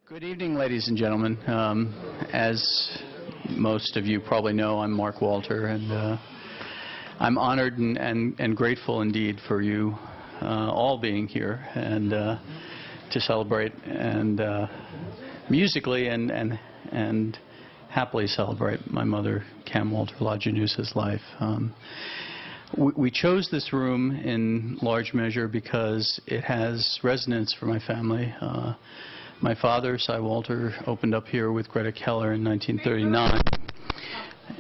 Good evening, ladies and gentlemen. As most of you probably know, I'm Mark Walter, and I'm honored and grateful indeed for you all being here and to celebrate and musically and happily celebrate my mother, Cam Walter LaGenusa's life. We chose this room in large measure because it has resonance for my family. My father, Cy Walter, opened up here with Greta Keller in 1939.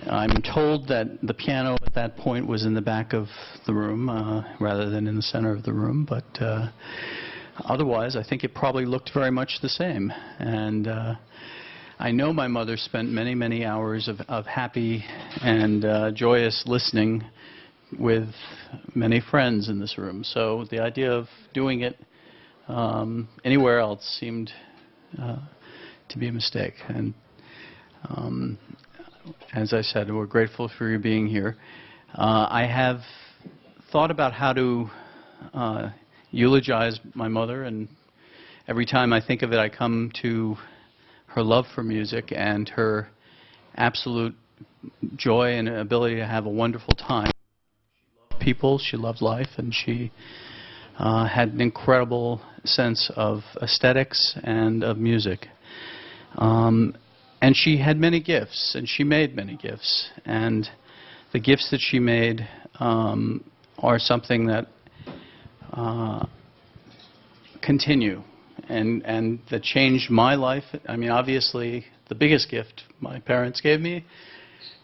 I'm told that the piano at that point was in the back of the room rather than in the center of the room, but otherwise I think it probably looked very much the same. And I know my mother spent many, many hours of happy and joyous listening with many friends in this room. So the idea of doing it anywhere else seemed to be a mistake. And as I said, we're grateful for you being here. I have thought about how to eulogize my mother, and every time I think of it, I come to her love for music and her absolute joy and ability to have a wonderful time. She loved people, she loved life, and she had an incredible sense of aesthetics and of music. And she had many gifts, and she made many gifts. And the gifts that she made are something that continue and that changed my life. I mean, obviously, the biggest gift my parents gave me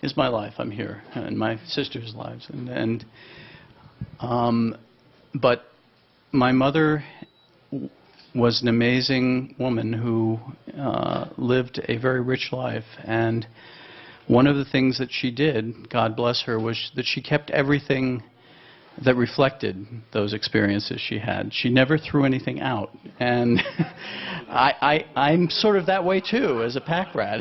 is my life. I'm here, and my sister's lives. But my mother was an amazing woman who lived a very rich life, and one of the things that she did, God bless her, was that she kept everything that reflected those experiences she had. She never threw anything out, and I'm sort of that way too, as a pack rat.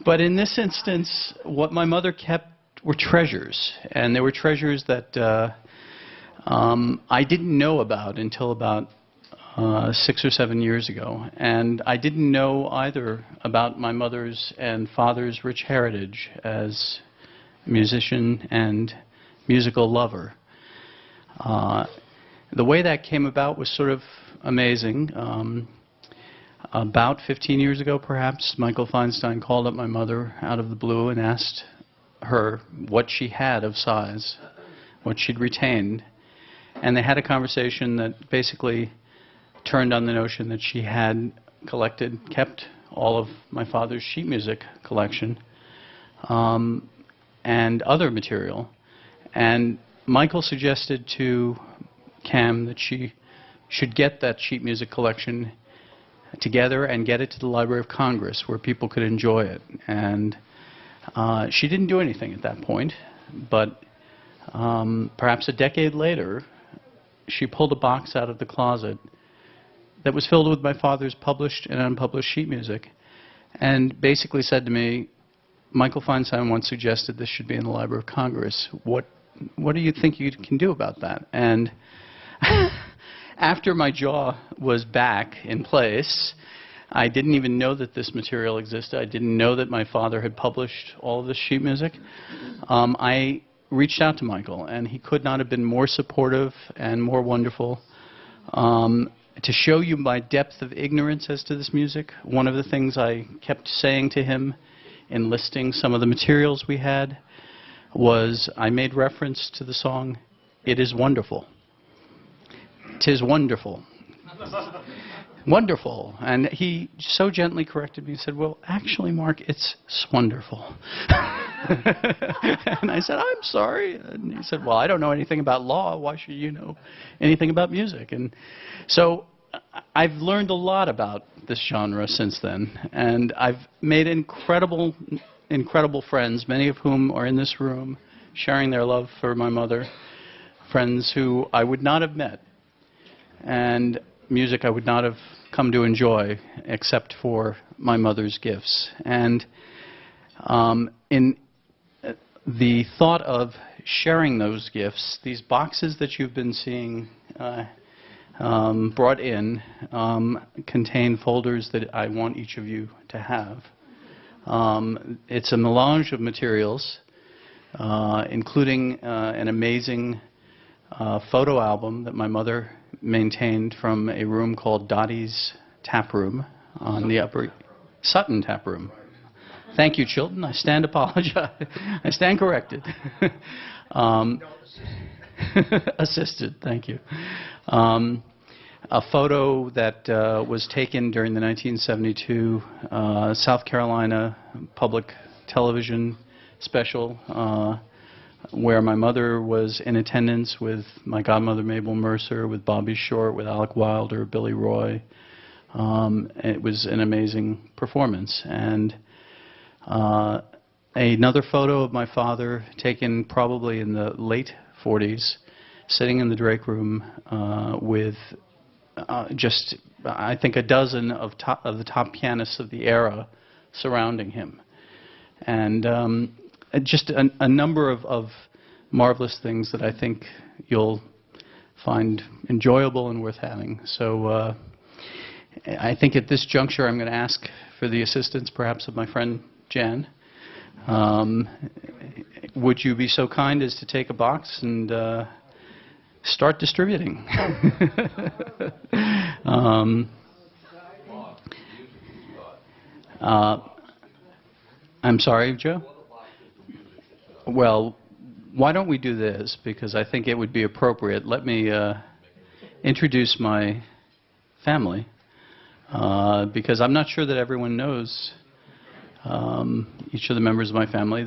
But in this instance, what my mother kept were treasures, and they were treasures that I didn't know about until about 6 or 7 years ago. And I didn't know either about my mother's and father's rich heritage as a musician and musical lover. The way that came about was sort of amazing. About 15 years ago, perhaps, Michael Feinstein called up my mother out of the blue and asked her what she had of Cy's, what she'd retained. And they had a conversation that basically turned on the notion that she had kept all of my father's sheet music collection and other material. And Michael suggested to Cam that she should get that sheet music collection together and get it to the Library of Congress where people could enjoy it. And she didn't do anything at that point, but perhaps a decade later, she pulled a box out of the closet that was filled with my father's published and unpublished sheet music, and basically said to me, Michael Feinstein once suggested this should be in the Library of Congress. What do you think you can do about that? And after my jaw was back in place, I didn't even know that this material existed. I didn't know that my father had published all of this sheet music. I reached out to Michael, and he could not have been more supportive and more wonderful. To show you my depth of ignorance as to this music, one of the things I kept saying to him in listing some of the materials we had was I made reference to the song, "It is Wonderful." "'Tis wonderful." Wonderful. And he so gently corrected me and said, "Well, actually, Mark, it's wonderful." And I said, "I'm sorry." And he said, "Well, I don't know anything about law. Why should you know anything about music?" And so I've learned a lot about this genre since then. And I've made incredible, incredible friends, many of whom are in this room, sharing their love for my mother, friends who I would not have met, and music I would not have come to enjoy except for my mother's gifts. And in the thought of sharing those gifts, these boxes that you've been seeing brought in contain folders that I want each of you to have. It's a melange of materials, including an amazing photo album that my mother maintained from a room called Dottie's Tap Room on the Upper Sutton Tap Room. Thank you, Chilton. I stand corrected. Assisted. Thank you. A photo that was taken during the 1972 South Carolina public television special, where my mother was in attendance with my godmother Mabel Mercer, with Bobby Short, with Alec Wilder, Billy Roy. It was an amazing performance. And another photo of my father taken probably in the late 40s, sitting in the Drake Room with just, I think, a dozen of the top pianists of the era surrounding him. And just a number of marvelous things that I think you'll find enjoyable and worth having. So I think at this juncture I'm going to ask for the assistance perhaps of my friend Jan. Would you be so kind as to take a box and start distributing? I'm sorry, Joe? Well, why don't we do this, because I think it would be appropriate. Let me introduce my family, because I'm not sure that everyone knows each of the members of my family.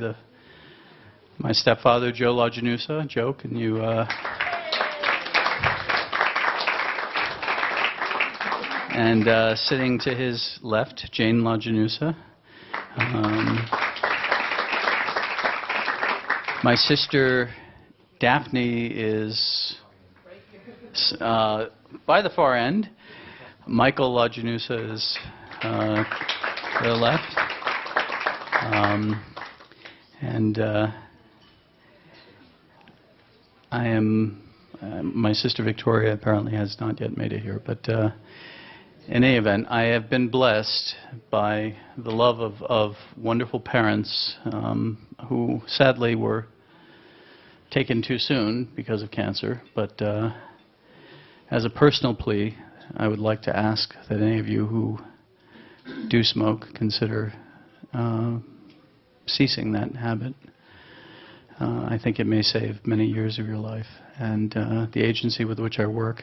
My stepfather, Joe LaGenusa. Joe, can you... And sitting to his left, Jane LaGenusa. My sister Daphne is by the far end. Michael LaGenusa is to the left. I am, my sister Victoria apparently has not yet made it here, but in any event, I have been blessed by the love of wonderful parents who sadly were taken too soon because of cancer. But as a personal plea, I would like to ask that any of you who do smoke consider ceasing that habit. I think it may save many years of your life. And the agency with which I work,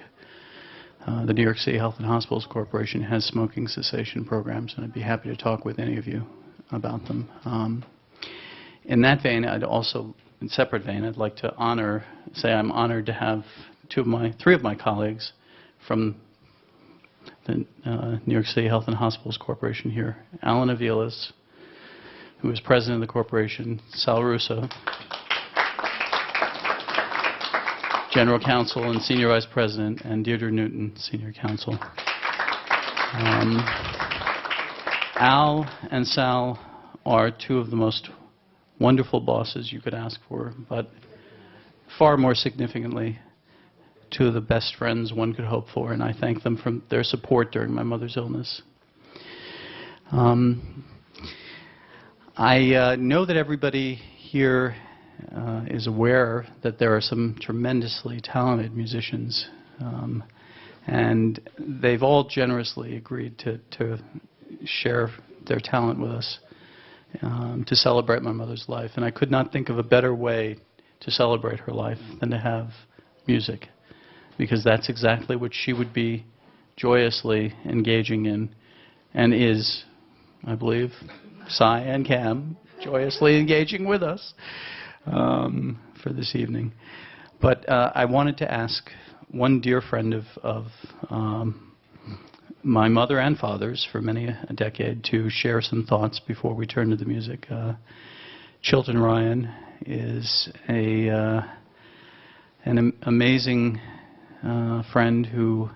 the New York City Health and Hospitals Corporation, has smoking cessation programs, and I'd be happy to talk with any of you about them. In that vein, I'd also, in separate vein, I'd like to say I'm honored to have three of my colleagues from the New York City Health and Hospitals Corporation here. Alan Aviles, who is president of the corporation, Sal Russo, general counsel and senior vice president, and Deirdre Newton, senior counsel. Al and Sal are two of the most wonderful bosses you could ask for, but far more significantly, two of the best friends one could hope for, and I thank them for their support during my mother's illness. I know that everybody here is aware that there are some tremendously talented musicians, and they've all generously agreed to share their talent with us to celebrate my mother's life. And I could not think of a better way to celebrate her life than to have music, because that's exactly what she would be joyously engaging in, and is, I believe, Cy and Cam, joyously engaging with us for this evening. But I wanted to ask one dear friend of my mother and father's for many a decade to share some thoughts before we turn to the music. Chilton Ryan is an amazing friend who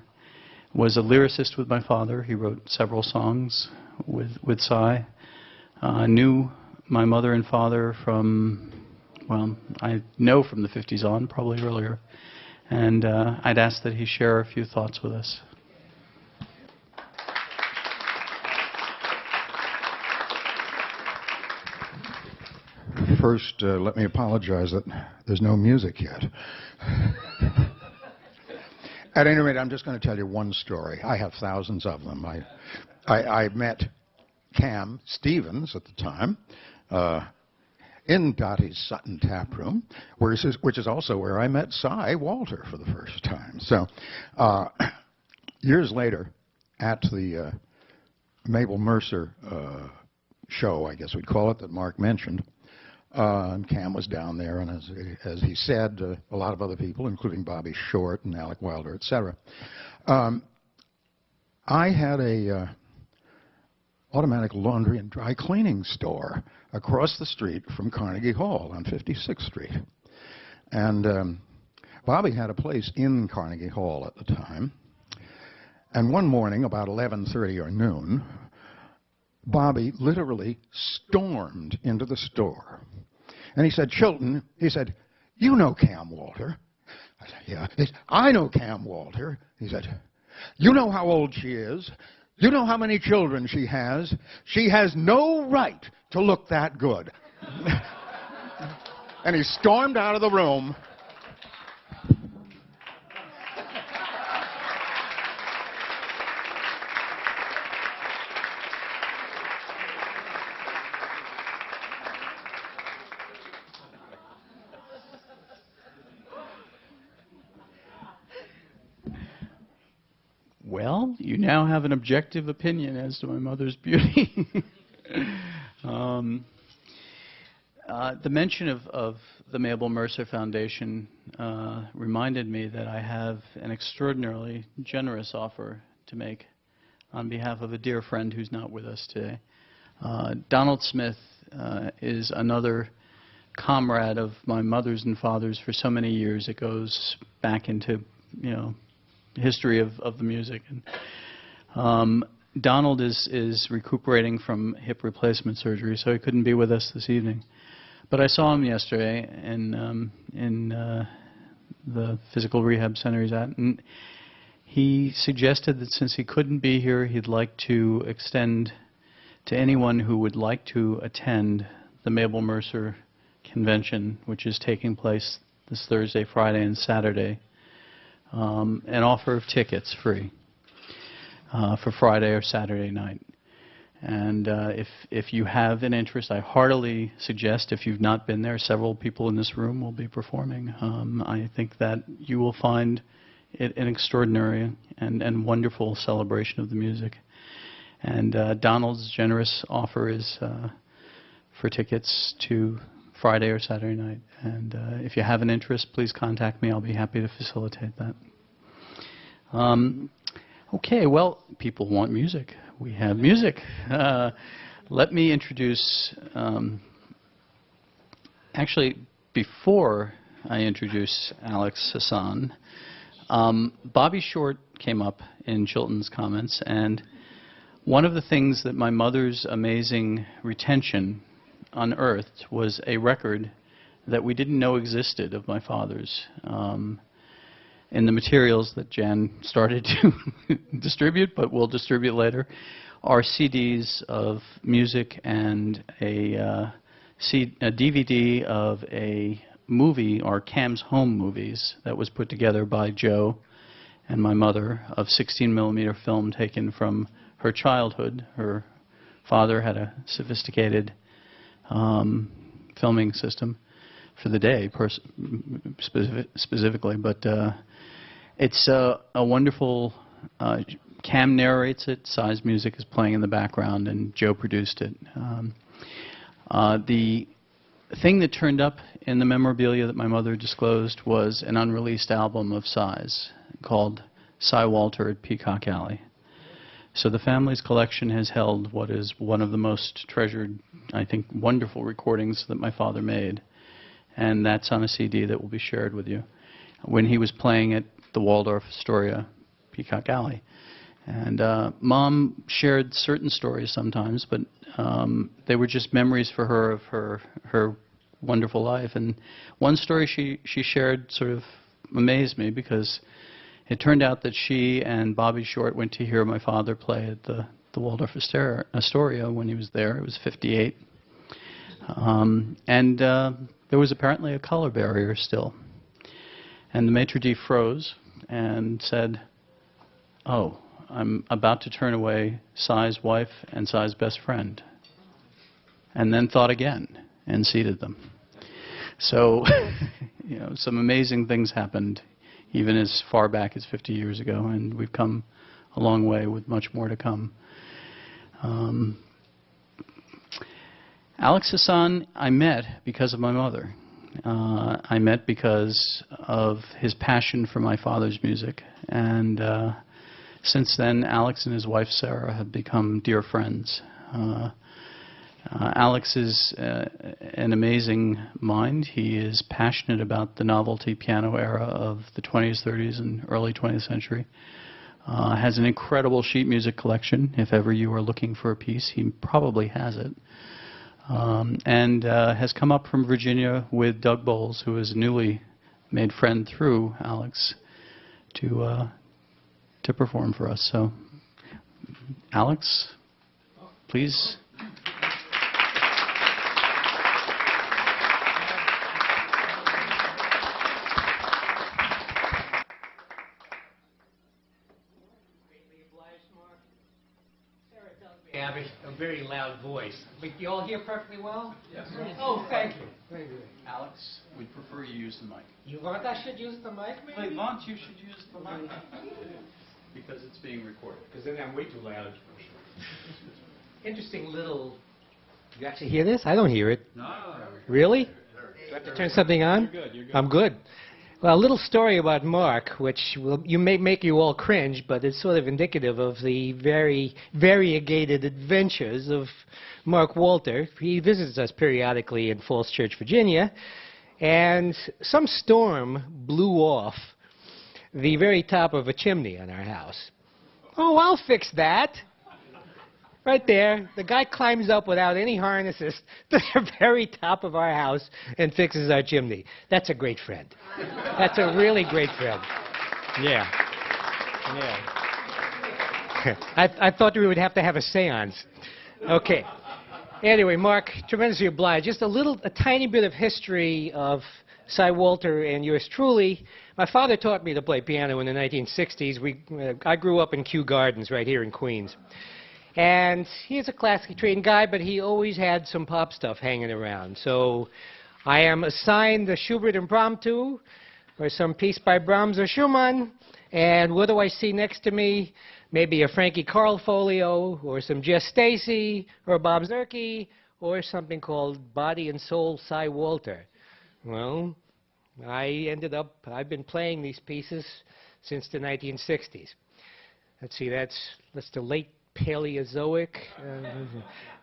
was a lyricist with my father. He wrote several songs with Cy. Knew my mother and father from, well, I know from the 50s on, probably earlier. And I'd ask that he share a few thoughts with us. First, let me apologize that there's no music yet. At any rate, I'm just going to tell you one story. I have thousands of them. I met Cam Stevens at the time in Dottie's Sutton Tap Room, which is also where I met Cy Walter for the first time. So years later, at the Mabel Mercer show, I guess we'd call it, that Mark mentioned, and Cam was down there, and as he said, a lot of other people, including Bobby Short and Alec Wilder, etc. I had a automatic laundry and dry cleaning store across the street from Carnegie Hall on 56th Street. And Bobby had a place in Carnegie Hall at the time. And one morning, about 11:30 or noon, Bobby literally stormed into the store. And he said, Chilton, he said, you know Cam Walter. I said, yeah. He said, I know Cam Walter. He said, you know how old she is. You know how many children she has. She has no right to look that good. And he stormed out of the room. Well, you now have an objective opinion as to my mother's beauty. The mention of the Mabel Mercer Foundation reminded me that I have an extraordinarily generous offer to make on behalf of a dear friend who's not with us today. Donald Smith is another comrade of my mother's and father's for so many years. It goes back into, history of the music. And Donald is recuperating from hip replacement surgery, so he couldn't be with us this evening. But I saw him yesterday in the physical rehab center he's at, and he suggested that since he couldn't be here, he'd like to extend to anyone who would like to attend the Mabel Mercer Convention, which is taking place this Thursday, Friday, and Saturday, an offer of tickets free for Friday or Saturday night. And if you have an interest, I heartily suggest, if you've not been there, several people in this room will be performing. I think that you will find it an extraordinary and wonderful celebration of the music. And Donald's generous offer is for tickets to Friday or Saturday night. And if you have an interest, please contact me. I'll be happy to facilitate that. Okay, well, people want music. We have music. Let me introduce, actually, before I introduce Alex Hassan, Bobby Short came up in Chilton's comments, and one of the things that my mother's amazing retention unearthed was a record that we didn't know existed of my father's. In the materials that Jan started to distribute, but we'll distribute later, are CDs of music and a DVD of a movie, or Cam's Home Movies, that was put together by Joe and my mother, of 16mm film taken from her childhood. Her father had a sophisticated filming system for the day, specifically, but it's a wonderful, Cam narrates it, Si's music is playing in the background, and Joe produced it. The thing that turned up in the memorabilia that my mother disclosed was an unreleased album of Si's called Si Walter at Peacock Alley. So the family's collection has held what is one of the most treasured, I think, wonderful recordings that my father made. And that's on a CD that will be shared with you, when he was playing at the Waldorf Astoria, Peacock Alley. And Mom shared certain stories sometimes, but they were just memories for her of her wonderful life. And one story she shared sort of amazed me, because it turned out that she and Bobby Short went to hear my father play at the Waldorf Astoria when he was there. It was '58. There was apparently a color barrier still. And the maitre d' froze and said, "Oh, I'm about to turn away Si's wife and Si's best friend." And then thought again and seated them. So, you know, some amazing things happened, even as far back as 50 years ago, and we've come a long way with much more to come. Alex Hassan I met because of my mother. I met because of his passion for my father's music, and since then Alex and his wife Sarah have become dear friends. Alex is an amazing mind. He is passionate about the novelty piano era of the 20s, 30s, and early 20th century. Has an incredible sheet music collection. If ever you are looking for a piece, he probably has it. And has come up from Virginia with Doug Bowles, who is a newly made friend through Alex, to perform for us. So, Alex, please. Abby, a very loud voice. But you all hear perfectly well? Yes. Oh, thank you. Very good. Alex, we'd prefer you use the mic. You want I should use the mic, maybe? Want you should use the mic. Because it's being recorded. Because then I'm way too loud. Interesting little... You actually hear this? I don't hear it. No. Really? Do I have to turn something on? You're good. You're good. I'm good. Well, a little story about Mark, which may make you all cringe, but it's sort of indicative of the very variegated adventures of Mark Walter. He visits us periodically in Falls Church, Virginia, and some storm blew off the very top of a chimney on our house. Oh, I'll fix that. Right there, the guy climbs up without any harnesses to the very top of our house and fixes our chimney. That's a great friend. That's a really great friend. Yeah. I thought we would have to have a seance. Okay. Anyway, Mark, tremendously obliged. Just a tiny bit of history of Si Walter and yours truly. My father taught me to play piano in the 1960s. I grew up in Kew Gardens right here in Queens. And he's a classically trained guy, but he always had some pop stuff hanging around. So I am assigned the Schubert Impromptu, or some piece by Brahms or Schumann, and what do I see next to me? Maybe a Frankie Carl folio, or some Jess Stacy, or Bob Zerke, or something called Body and Soul Cy Walter. Well, I've been playing these pieces since the 1960s. Let's see, that's the late Paleozoic.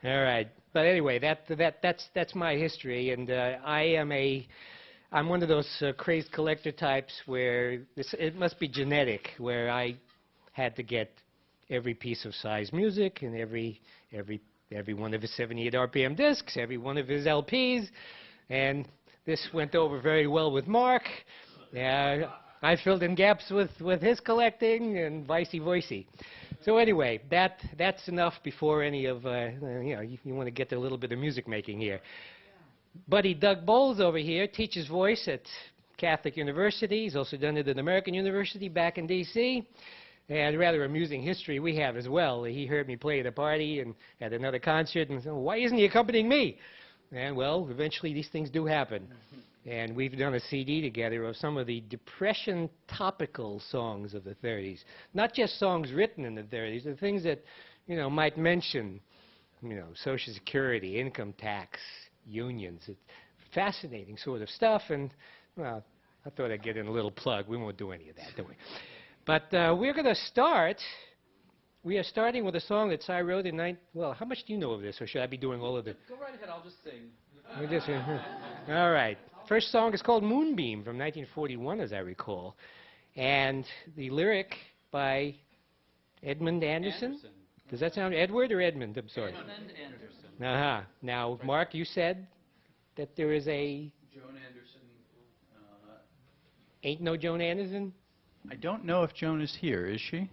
All right, but anyway, that's my history, and I'm one of those crazed collector types where it must be genetic, where I had to get every piece of Cy's music and every one of his 78 RPM discs, every one of his LPs, and this went over very well with Mark. I filled in gaps with his collecting and vice versa. So anyway, that's enough before any of you want to get to a little bit of music making here. Buddy Doug Bowles over here teaches voice at Catholic University. He's also done it at American University back in D.C. And rather amusing history we have as well. He heard me play at a party and at another concert and said, why isn't he accompanying me? And well, eventually these things do happen. And we've done a CD together of some of the Depression topical songs of the 30s. Not just songs written in the 30s, the things that, might mention, Social Security, income tax, unions. It's fascinating sort of stuff, and, well, I thought I'd get in a little plug. We won't do any of that, do we? But we're going to start. We are starting with a song that Cy wrote in well, how much do you know of this, or should I be doing all of it? Go right ahead, I'll just sing. All right. First song is called Moonbeam from 1941, as I recall. And the lyric by Edmund Anderson? Does that sound Edward or Edmund? I'm sorry. Edmund Anderson. Uh-huh. Now, Mark, you said that there is a... Joan Anderson. Ain't no Joan Anderson? I don't know if Joan is here, is she? No.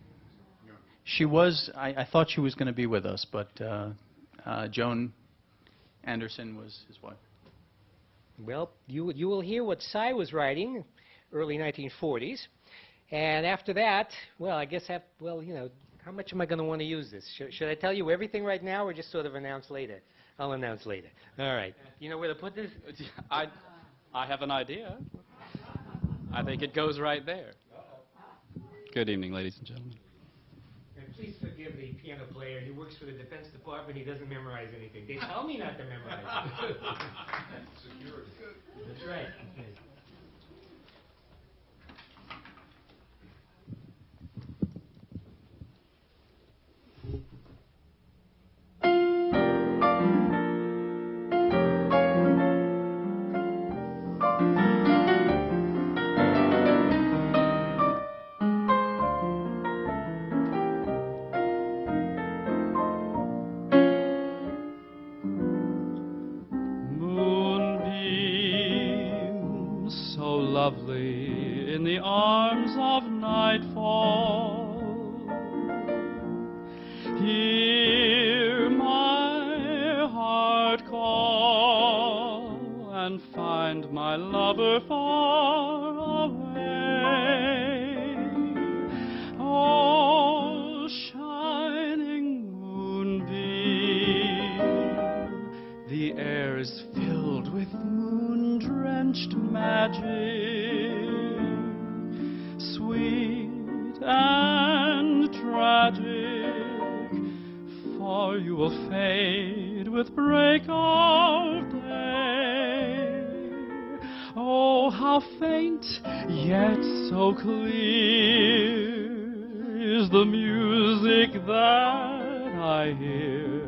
She was, I thought she was going to be with us, but Joan Anderson was his wife. Well, you will hear what Cy was writing, early 1940s. And after that, well, I guess, how much am I going to want to use this? Should I tell you everything right now or just sort of announce later? I'll announce later. All right. You know where to put this? I have an idea. I think it goes right there. Good evening, ladies and gentlemen. And please forgive the piano player. He works for the Defense Department. He doesn't memorize anything. They tell me not to memorize. Security. That's right. Okay. Lovely in the arms of nightfall, hear my heart call and find my lover far away. Oh, shining moonbeam, the air is filled with moon-drenched magic, sweet and tragic, for you will fade with break of day. Oh, how faint, yet so clear is the music that I hear.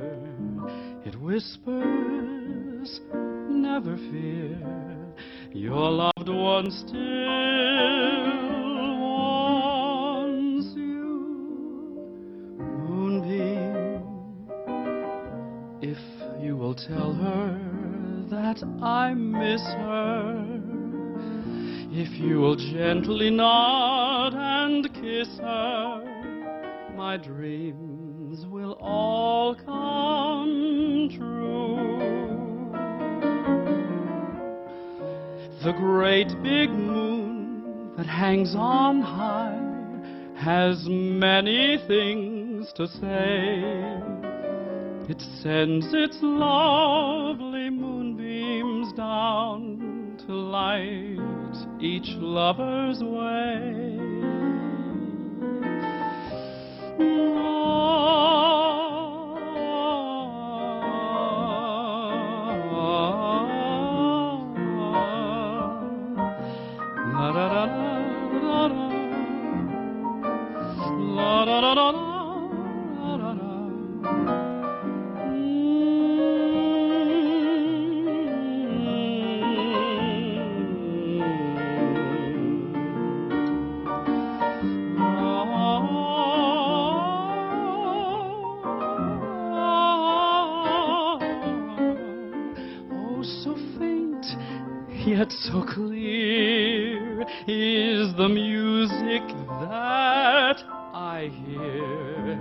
It whispers, never fear, your loved one still wants you. Moonbeam, if you will tell her that I miss her, if you will gently nod and kiss her, my dreams will all come true. The great big moon that hangs on high has many things to say. It sends its lovely moonbeams down to light each lover's way. La da da da da, la da da da da, da Oh, so faint, yet so clear is the music that I hear.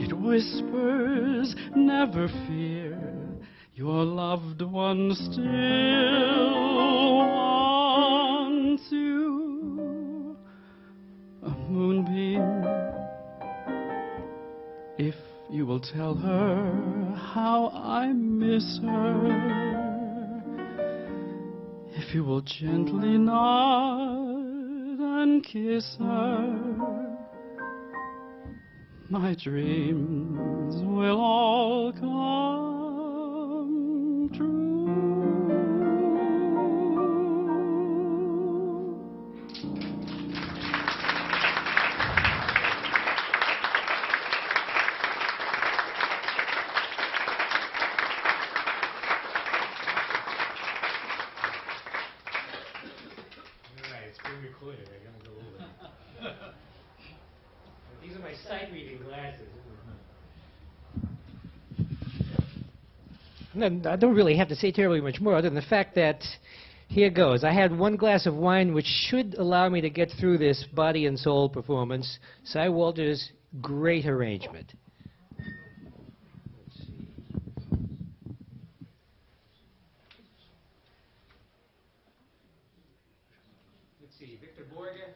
It whispers, never fear, your loved one still wants you. A moonbeam, if you will tell her how I miss her, if you will gently nod and kiss her, my dreams will all come true. It's being recorded. I gotta go over. These are my sight reading glasses. And then I don't really have to say terribly much more other than the fact that here goes. I had one glass of wine which should allow me to get through this body and soul performance. Cy Walter's great arrangement. Let's see, Victor Borge.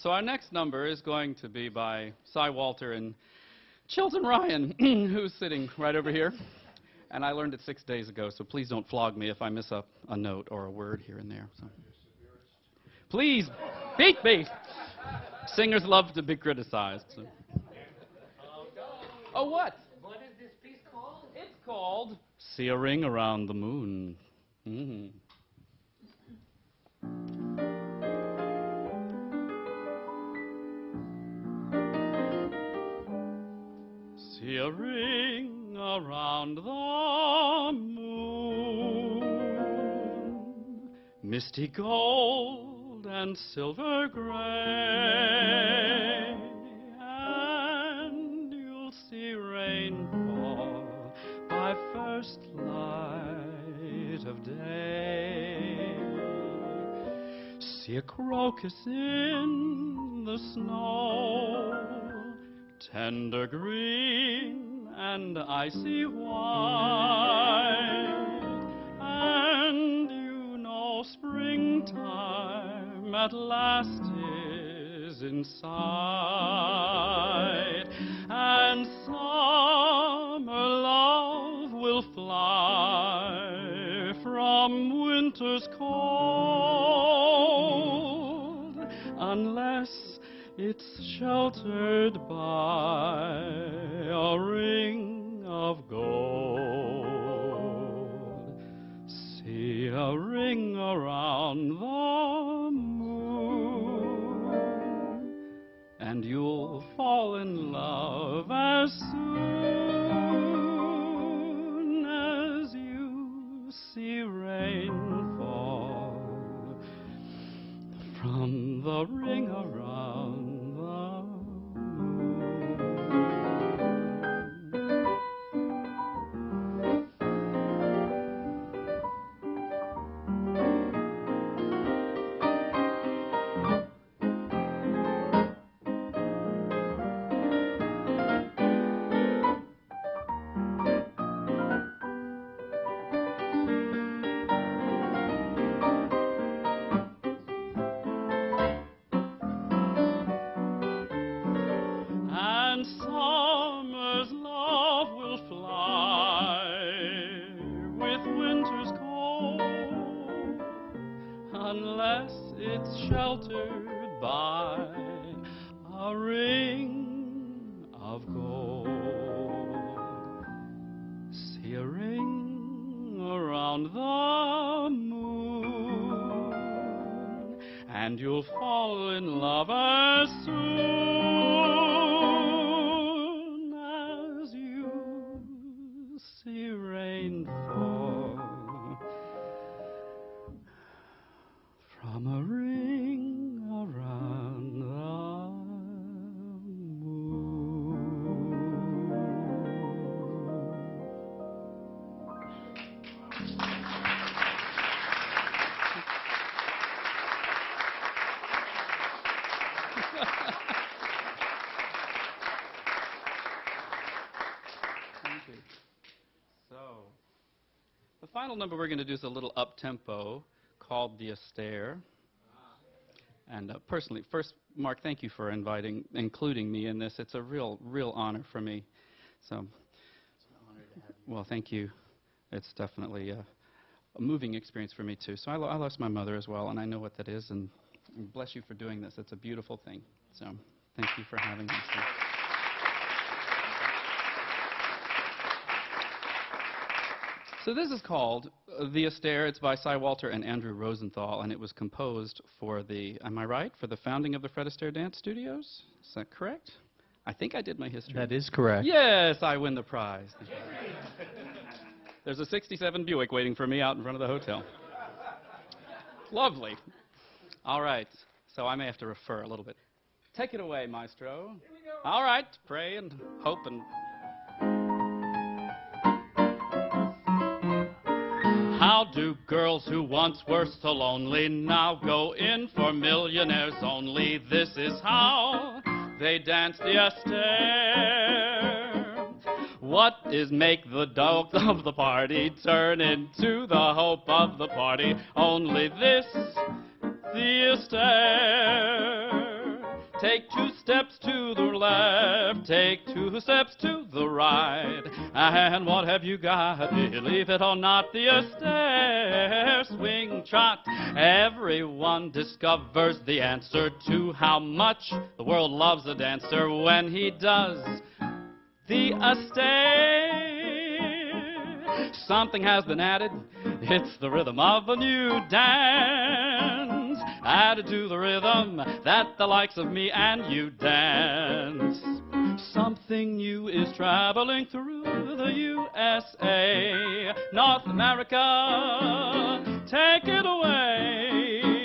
So our next number is going to be by Cy Walter and Chilton Ryan, who's sitting right over here. And I learned it 6 days ago, so please don't flog me if I miss up a note or a word here and there. So. Please, beat me. Singers love to be criticized. So. Oh, what? What is this piece called? It's called See a Ring Around the Moon. Mm. See a ring around the moon, misty gold and silver gray, and you'll see rainfall by first light of day. See a crocus in the snow, tender green and icy white, and you know springtime at last is in sight, and summer love will fly from winter's cold, unless it's sheltered by a ring of gold. See a ring around the moon, and you'll fall in love as soon as you see rain fall from the ring around. And summer's love will fly with winter's cold, unless it's sheltered by a ring of gold. See a ring around the moon, and you'll fall in love as soon as you see rain fall from a ring around the Thank you. So, the final number we're going to do is a little up-tempo called The Astaire. And personally, first, Mark, thank you for including me in this. It's a real honor for me. So, it's an honor to have you. Well, thank you. It's definitely a moving experience for me, too. So I lost my mother as well, and I know what that is, and bless you for doing this. It's a beautiful thing. So thank you for having me. So this is called The Astaire. It's by Cy Walter and Andrew Rosenthal, and it was composed for the, am I right, for the founding of the Fred Astaire Dance Studios? Is that correct? I think I did my history. That is correct. Yes, I win the prize. There's a 67 Buick waiting for me out in front of the hotel. Lovely. All right, so I may have to refer a little bit. Take it away, maestro. Here we go. All right, pray and hope and... How do girls who once were so lonely now go in for millionaires only? This is how they dance the Astaire. What is make the dope of the party turn into the hope of the party? Only this, the Astaire. Take 2 steps to the left, take 2 steps to the right, and what have you got? Believe it or not, the stair swing trot. Everyone discovers the answer to how much the world loves a dancer when he does the stair. Something has been added, it's the rhythm of a new dance, added to the rhythm that the likes of me and you dance. Something new is traveling through the USA, North America, take it away.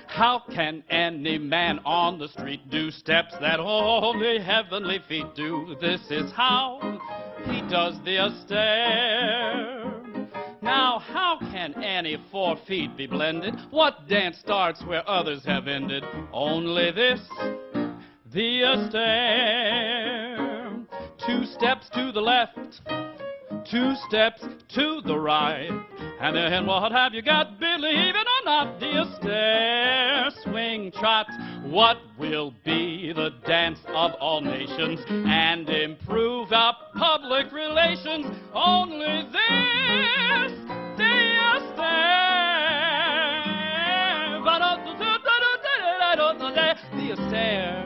How can any man on the street do steps that only heavenly feet do? This is how he does the stair. Now, how can any 4 feet be blended? What dance starts where others have ended? Only this, the stair. 2 steps to the left, 2 steps to the right, and then what have you got? Believe it or not, the stair swing trot. What will be the dance of all nations and improve our public relations? Only this, the stair. The stair.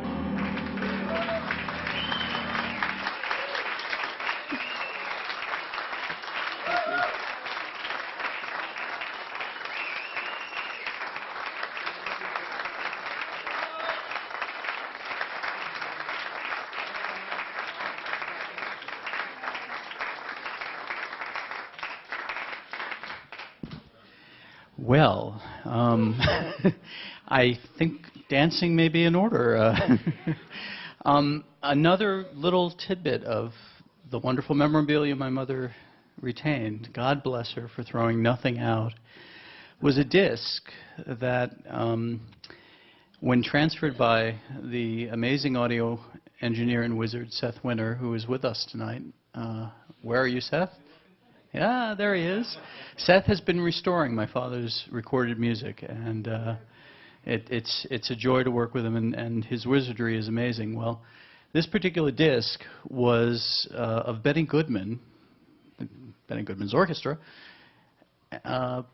Well, I think dancing may be in order. Another little tidbit of the wonderful memorabilia my mother retained, God bless her for throwing nothing out, was a disc that, when transferred by the amazing audio engineer and wizard Seth Winter, who is with us tonight. Where are you, Seth? Yeah, there he is. Seth has been restoring my father's recorded music, and it's a joy to work with him, and his wizardry is amazing. Well, this particular disc was of Benny Goodman, Benny Goodman's orchestra,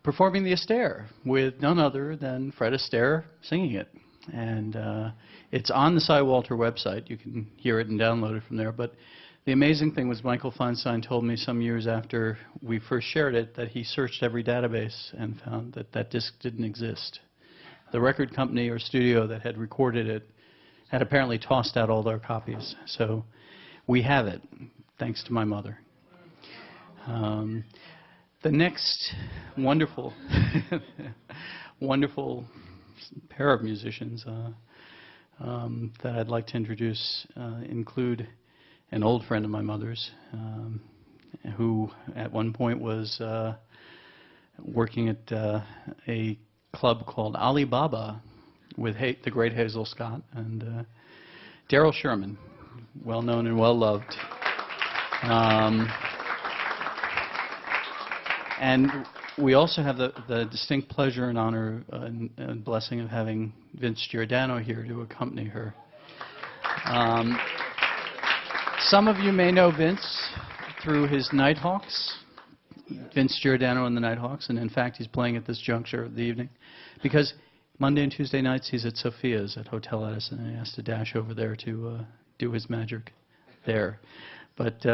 performing the Astaire with none other than Fred Astaire singing it. And it's on the Cy Walter website. You can hear it and download it from there. But the amazing thing was Michael Feinstein told me some years after we first shared it that he searched every database and found that that disc didn't exist. The record company or studio that had recorded it had apparently tossed out all their copies. So we have it, thanks to my mother. The next wonderful, wonderful pair of musicians that I'd like to introduce include an old friend of my mother's who at one point was working at a club called Alibaba with the great Hazel Scott and Darrell Sherman, well known and well loved. And we also have the distinct pleasure and honor and blessing of having Vince Giordano here to accompany her. Some of you may know Vince through his Nighthawks, Vince Giordano and the Nighthawks, and in fact he's playing at this juncture of the evening because Monday and Tuesday nights he's at Sophia's at Hotel Edison, and he has to dash over there to do his magic there. But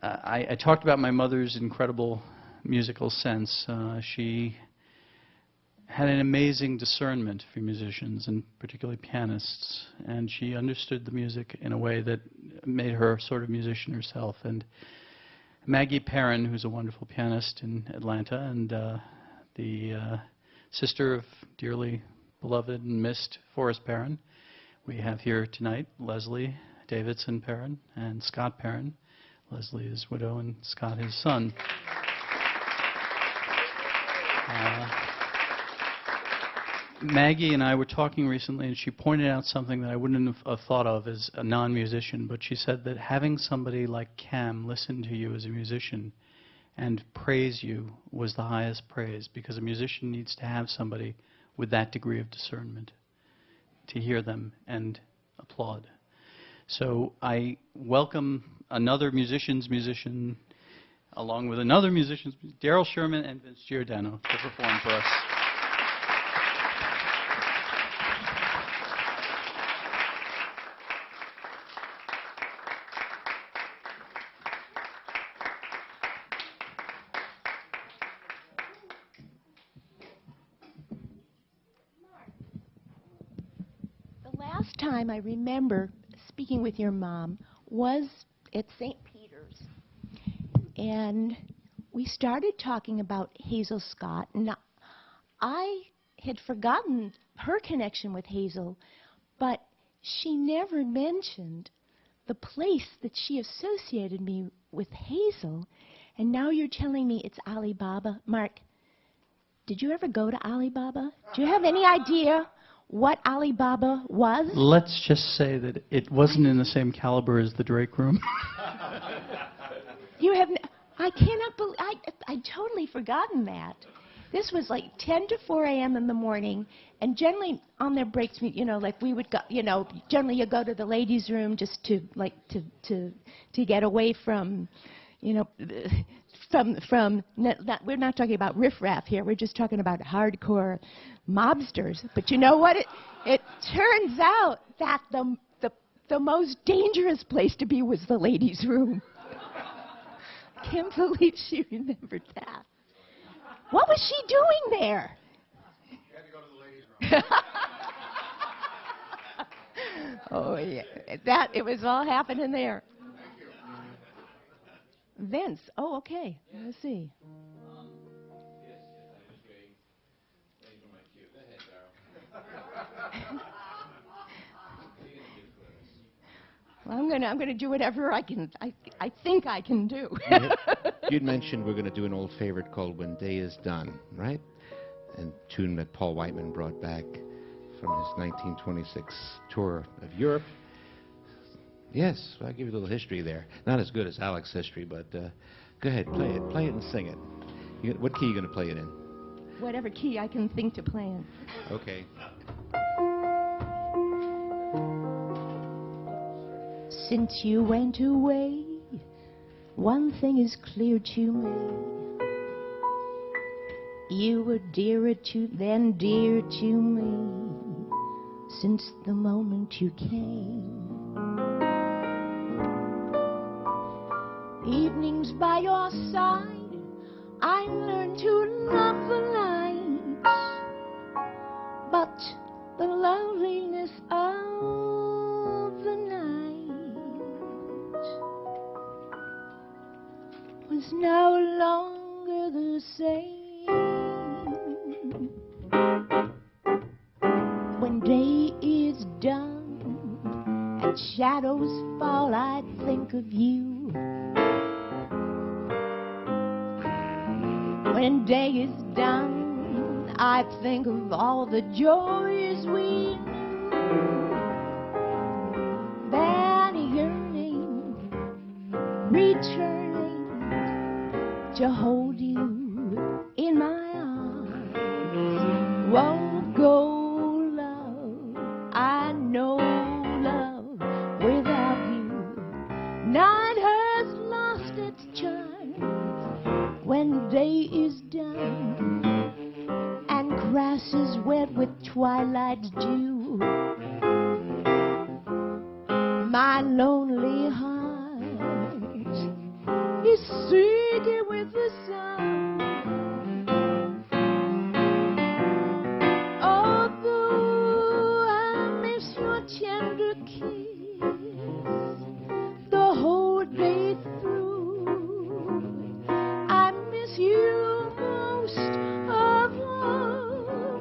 I talked about my mother's incredible musical sense. She had an amazing discernment for musicians, and particularly pianists, and she understood the music in a way that made her a sort of musician herself. And Maggie Perrin, who's a wonderful pianist in Atlanta, and the sister of dearly beloved and missed Forrest Perrin. We have here tonight Leslie Davidson Perrin and Scott Perrin. Leslie is widow and Scott his son. Maggie and I were talking recently, and she pointed out something that I wouldn't have thought of as a non-musician, but she said that having somebody like Cam listen to you as a musician and praise you was the highest praise, because a musician needs to have somebody with that degree of discernment to hear them and applaud. So I welcome another musician's musician, along with another musician's, Daryl Sherman and Vince Giordano, to perform for us. The last time I remember speaking with your mom was at St. Peter's, and we started talking about Hazel Scott. Now, I had forgotten her connection with Hazel, but she never mentioned the place that she associated me with Hazel, and now you're telling me it's Alibaba. Mark, did you ever go to Alibaba? Do you have any idea what Alibaba was? Let's just say that it wasn't in the same caliber as the Drake Room. You have, I cannot believe, I totally forgotten that. This was like 10 to 4 a.m. in the morning, and generally on their breaks, you know, like we would go, you know, generally you go to the ladies' room just to, like, to get away from, you know, we're not talking about riffraff here, we're just talking about hardcore mobsters. But you know what? It turns out that the most dangerous place to be was the ladies' room. Can't believe she remembered that. What was she doing there? You had to go to the ladies' room. Oh, yeah. It was all happening there. Vince. Oh, okay. Let's see. Well, I'm gonna do whatever I can. I think I can do. You'd mentioned we're going to do an old favorite called "When Day Is Done," right? And tune that Paul Whiteman brought back from his 1926 tour of Europe. Yes, I'll give you a little history there. Not as good as Alex's history, but go ahead, play it and sing it. What key are you going to play it in? Whatever key I can think to play in. Okay. Since you went away, one thing is clear to me. You were dearer than dear to me since the moment you came. Evenings by your side, I learned to love the lights, but the loneliness of the night was no longer the same. When day is done and shadows fall, I think of you. When day is done, I think of all the joys we knew. That yearning, returning to hold you in my arms. Won't go, love, I know love without you. Night has lost its charm when day is done and grass is wet with twilight's dew. My lonely heart is seeking with the sun. Although I miss your tender kiss the whole day through, I miss you most of all.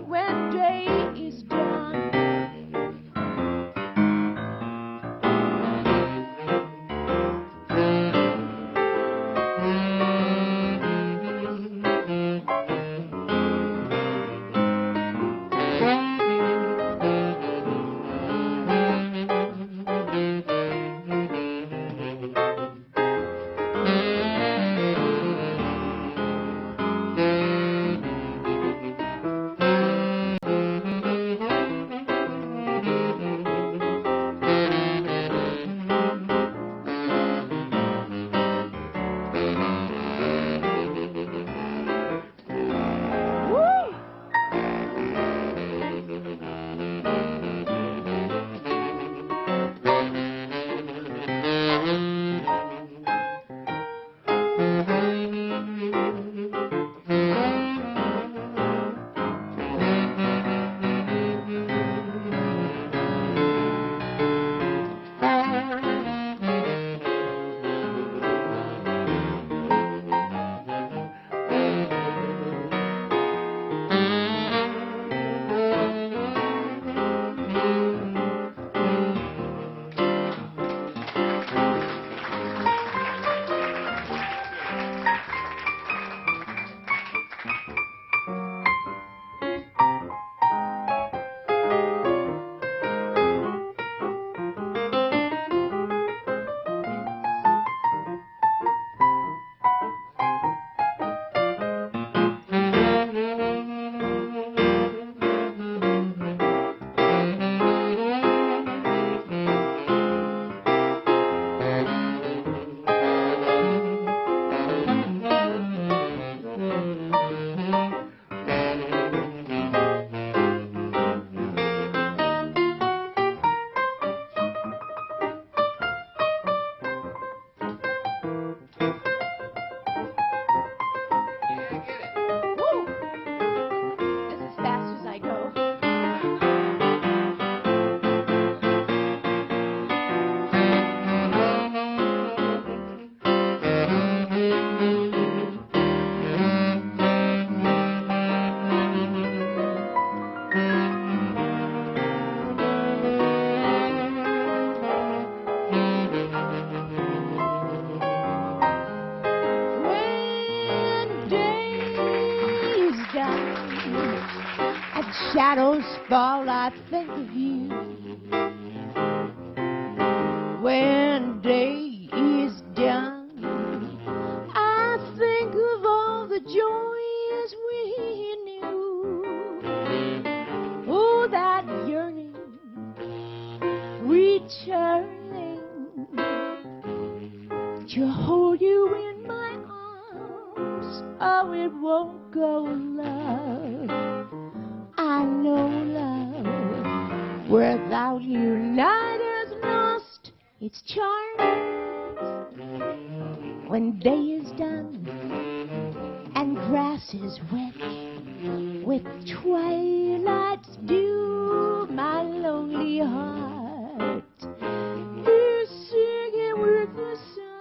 shadows fall, I think of you. When day is done, I think of all the joys we knew. Oh, that yearning, returning to hold you in my arms. Oh, it won't go, love. I know, love, without you, night has lost its charm. When day is done and grass is wet with twilight's dew, my lonely heart is singing with the sun.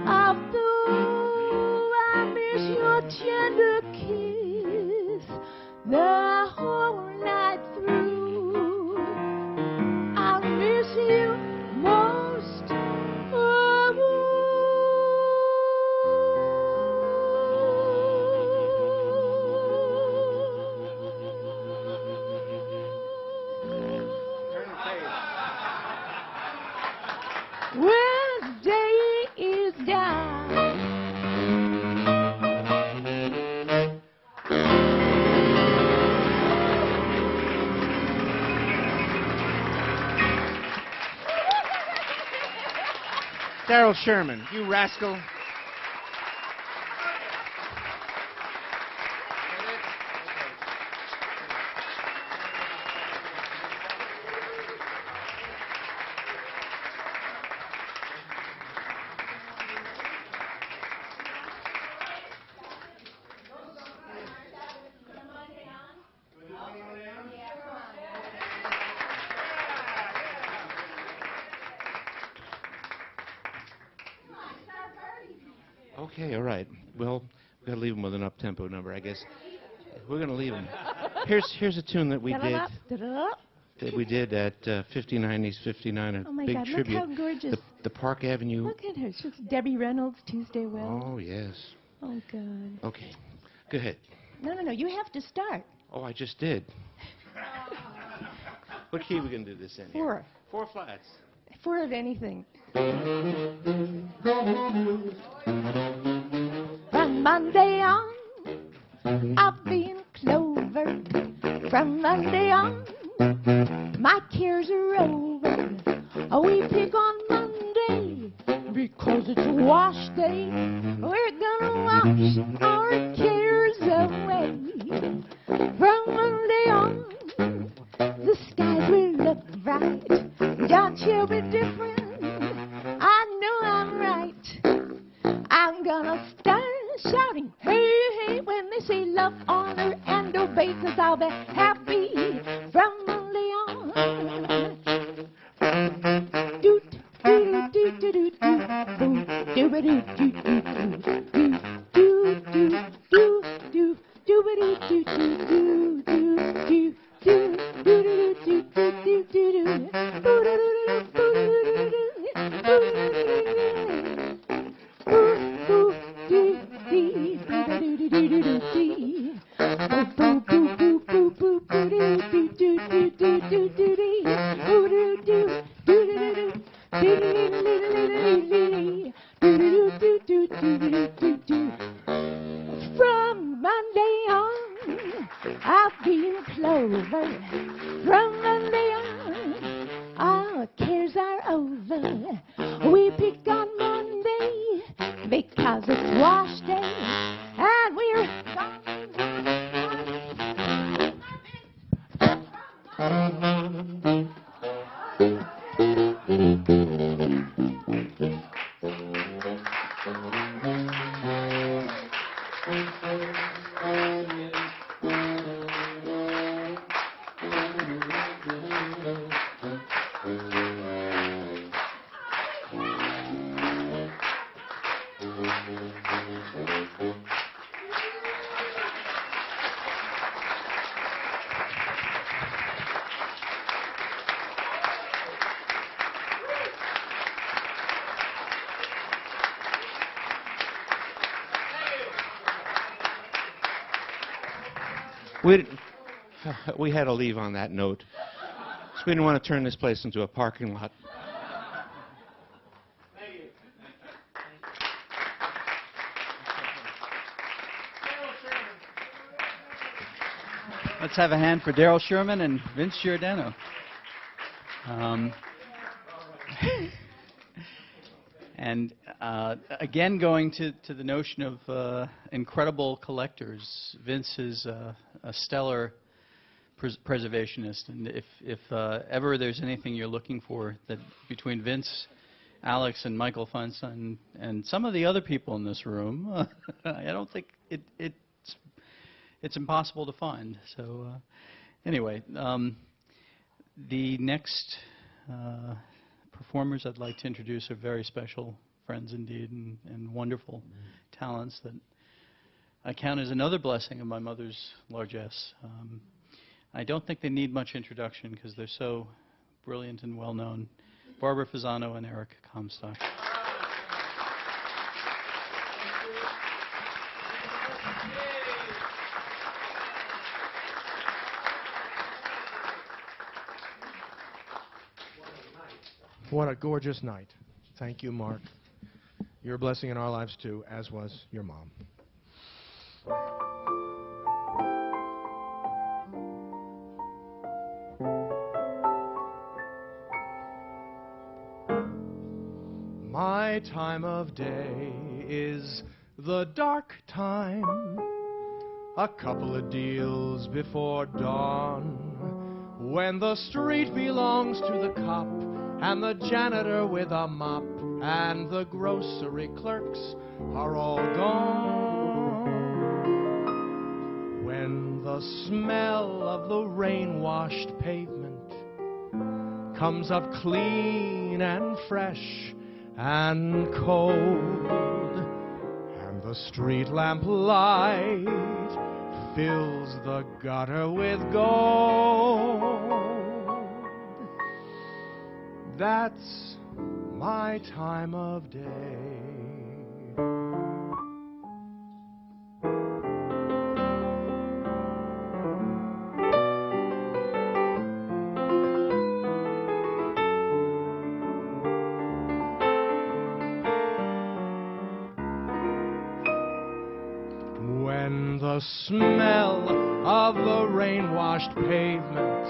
Although I miss your tender kiss the whole night through, I'll miss you most of all. When day is done. Darrell Sherman, you rascal. Okay, all right. Well, we've got to leave him with an up-tempo number, I guess. We're going to leave him. Here's a tune that we did at 59 East 59, a Oh my big God, tribute. look how gorgeous. The Park Avenue. Look at her. She's Debbie Reynolds, Tuesday Will. Oh, yes. Oh, God. Okay, go ahead. No, you have to start. Oh, I just did. What key are we going to do this in? Four. Here? 4 flats. 4 of anything. From Monday on, I've been clover. From Monday on, my cares are over. We pick on Monday because it's a wash day. We're gonna wash our cares away. From Monday on, the skies will look bright. Don't you be different. I know I'm right. I'm gonna start shouting, hey, hey, when they say love, honor, and obey, 'cause I'll be happy from Monday on. Doot, doot, doot, doot, doot, doot, doot, doot, doot, From Monday on, I've been clover. From Monday on, our cares are over. We pick on Monday because it's wash day, and we're We had to leave on that note. So we didn't want to turn this place into a parking lot. Let's have a hand for Darrell Sherman and Vince Giordano. And again, going to the notion of incredible collectors, Vince is a stellar preservationist, and if ever there's anything you're looking for, that between Vince, Alex, and Michael Feinstein, and some of the other people in this room, I don't think it's impossible to find. So anyway, the next performers I'd like to introduce are very special friends indeed, and wonderful talents that I count as another blessing of my mother's largesse. I don't think they need much introduction because they're so brilliant and well known. Barbara Fasano and Eric Comstock. What a gorgeous night. Thank you, Mark. You're a blessing in our lives, too, as was your mom. My time of day is the dark time, a couple of deals before dawn, when the street belongs to the cop and the janitor with a mop and the grocery clerks are all gone, when the smell of the rain-washed pavement comes up clean and fresh and cold, and the street lamp light fills the gutter with gold. That's my time of day. When the smell of the rain-washed pavement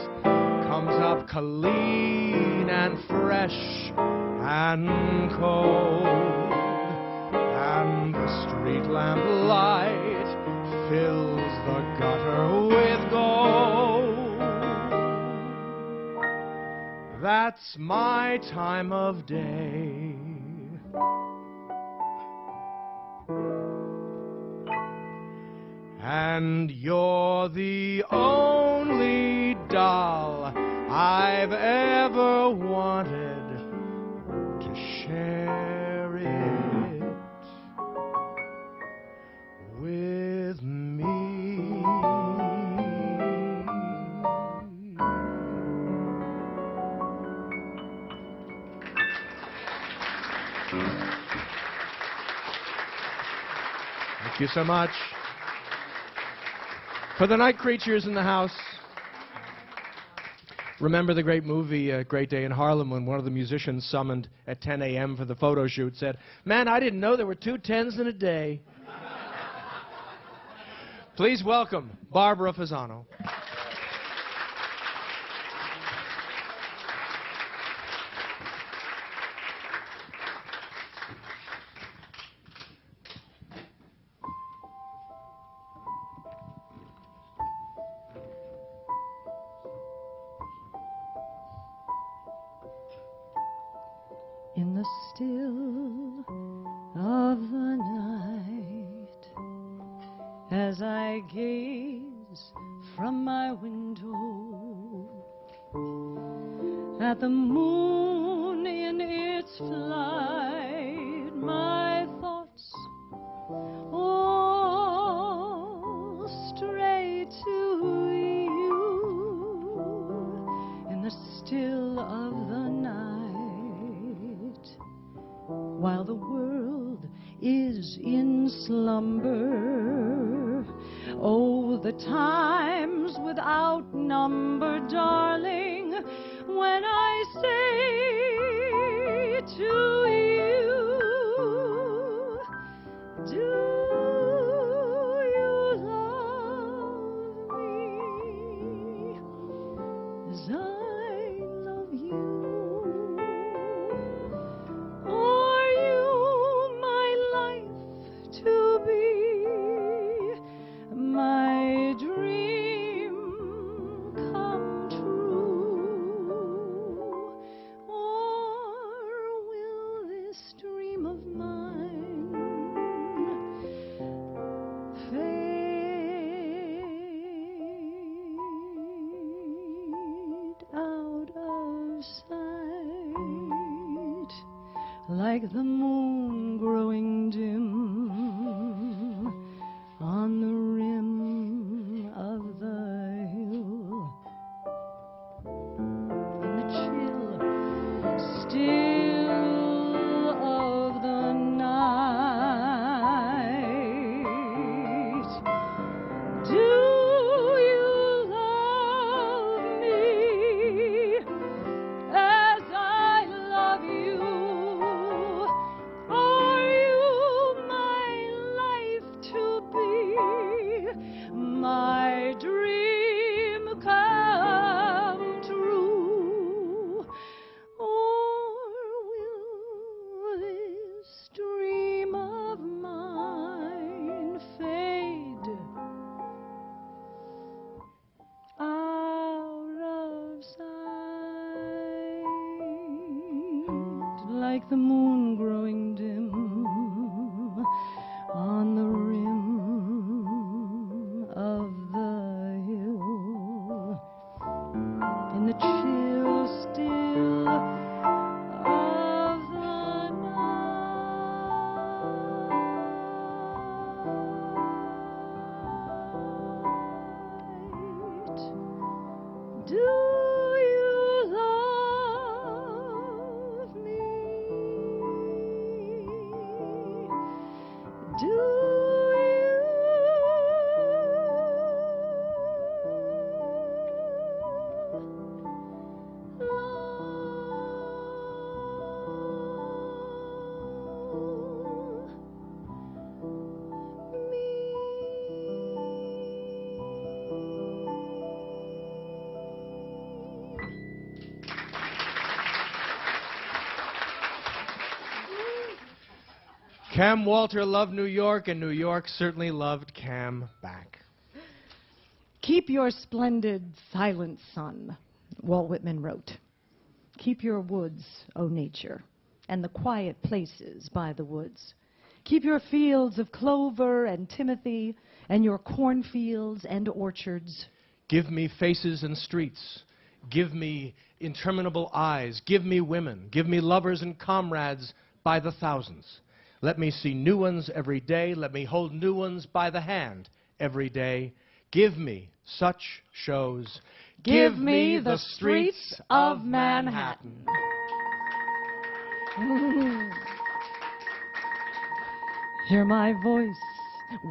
comes up clean and fresh and cold, and the street lamp light fills the gutter with gold, that's my time of day. And you're the only doll I've ever wanted to share it with me. Thank you so much. For the night creatures in the house, remember the great movie, Great Day in Harlem, when one of the musicians summoned at 10 a.m. for the photo shoot said, "Man, I didn't know there were 2 10s in a day." Please welcome Barbara Fasano. In the still of the night, as I gaze from my window at the moon in its flight, my thoughts all stray to you in the still of the night. While the world is in slumber, oh, through the times without number, darling, when I say to you, do you love me as I love you? Are you my life to be, my dream come true? Or will this dream of mine fade out of sight like the moon growing dim on the rim of the hill? In the chill still of the night, do you love me as I love you? Are you my life to be, my dream come true? Or will this dream of mine fade out of sight like the moon growing dim on the rim of the hill? In the chill still of the night, do you love me? Do Cam Walter loved New York, and New York certainly loved Cam back. Keep your splendid silent sun, Walt Whitman wrote. Keep your woods, O nature, and the quiet places by the woods. Keep your fields of clover and timothy, and your cornfields and orchards. Give me faces and streets. Give me interminable eyes. Give me women. Give me lovers and comrades by the thousands. Let me see new ones every day. Let me hold new ones by the hand every day. Give me such shows. Give me the streets of Manhattan. Hear my voice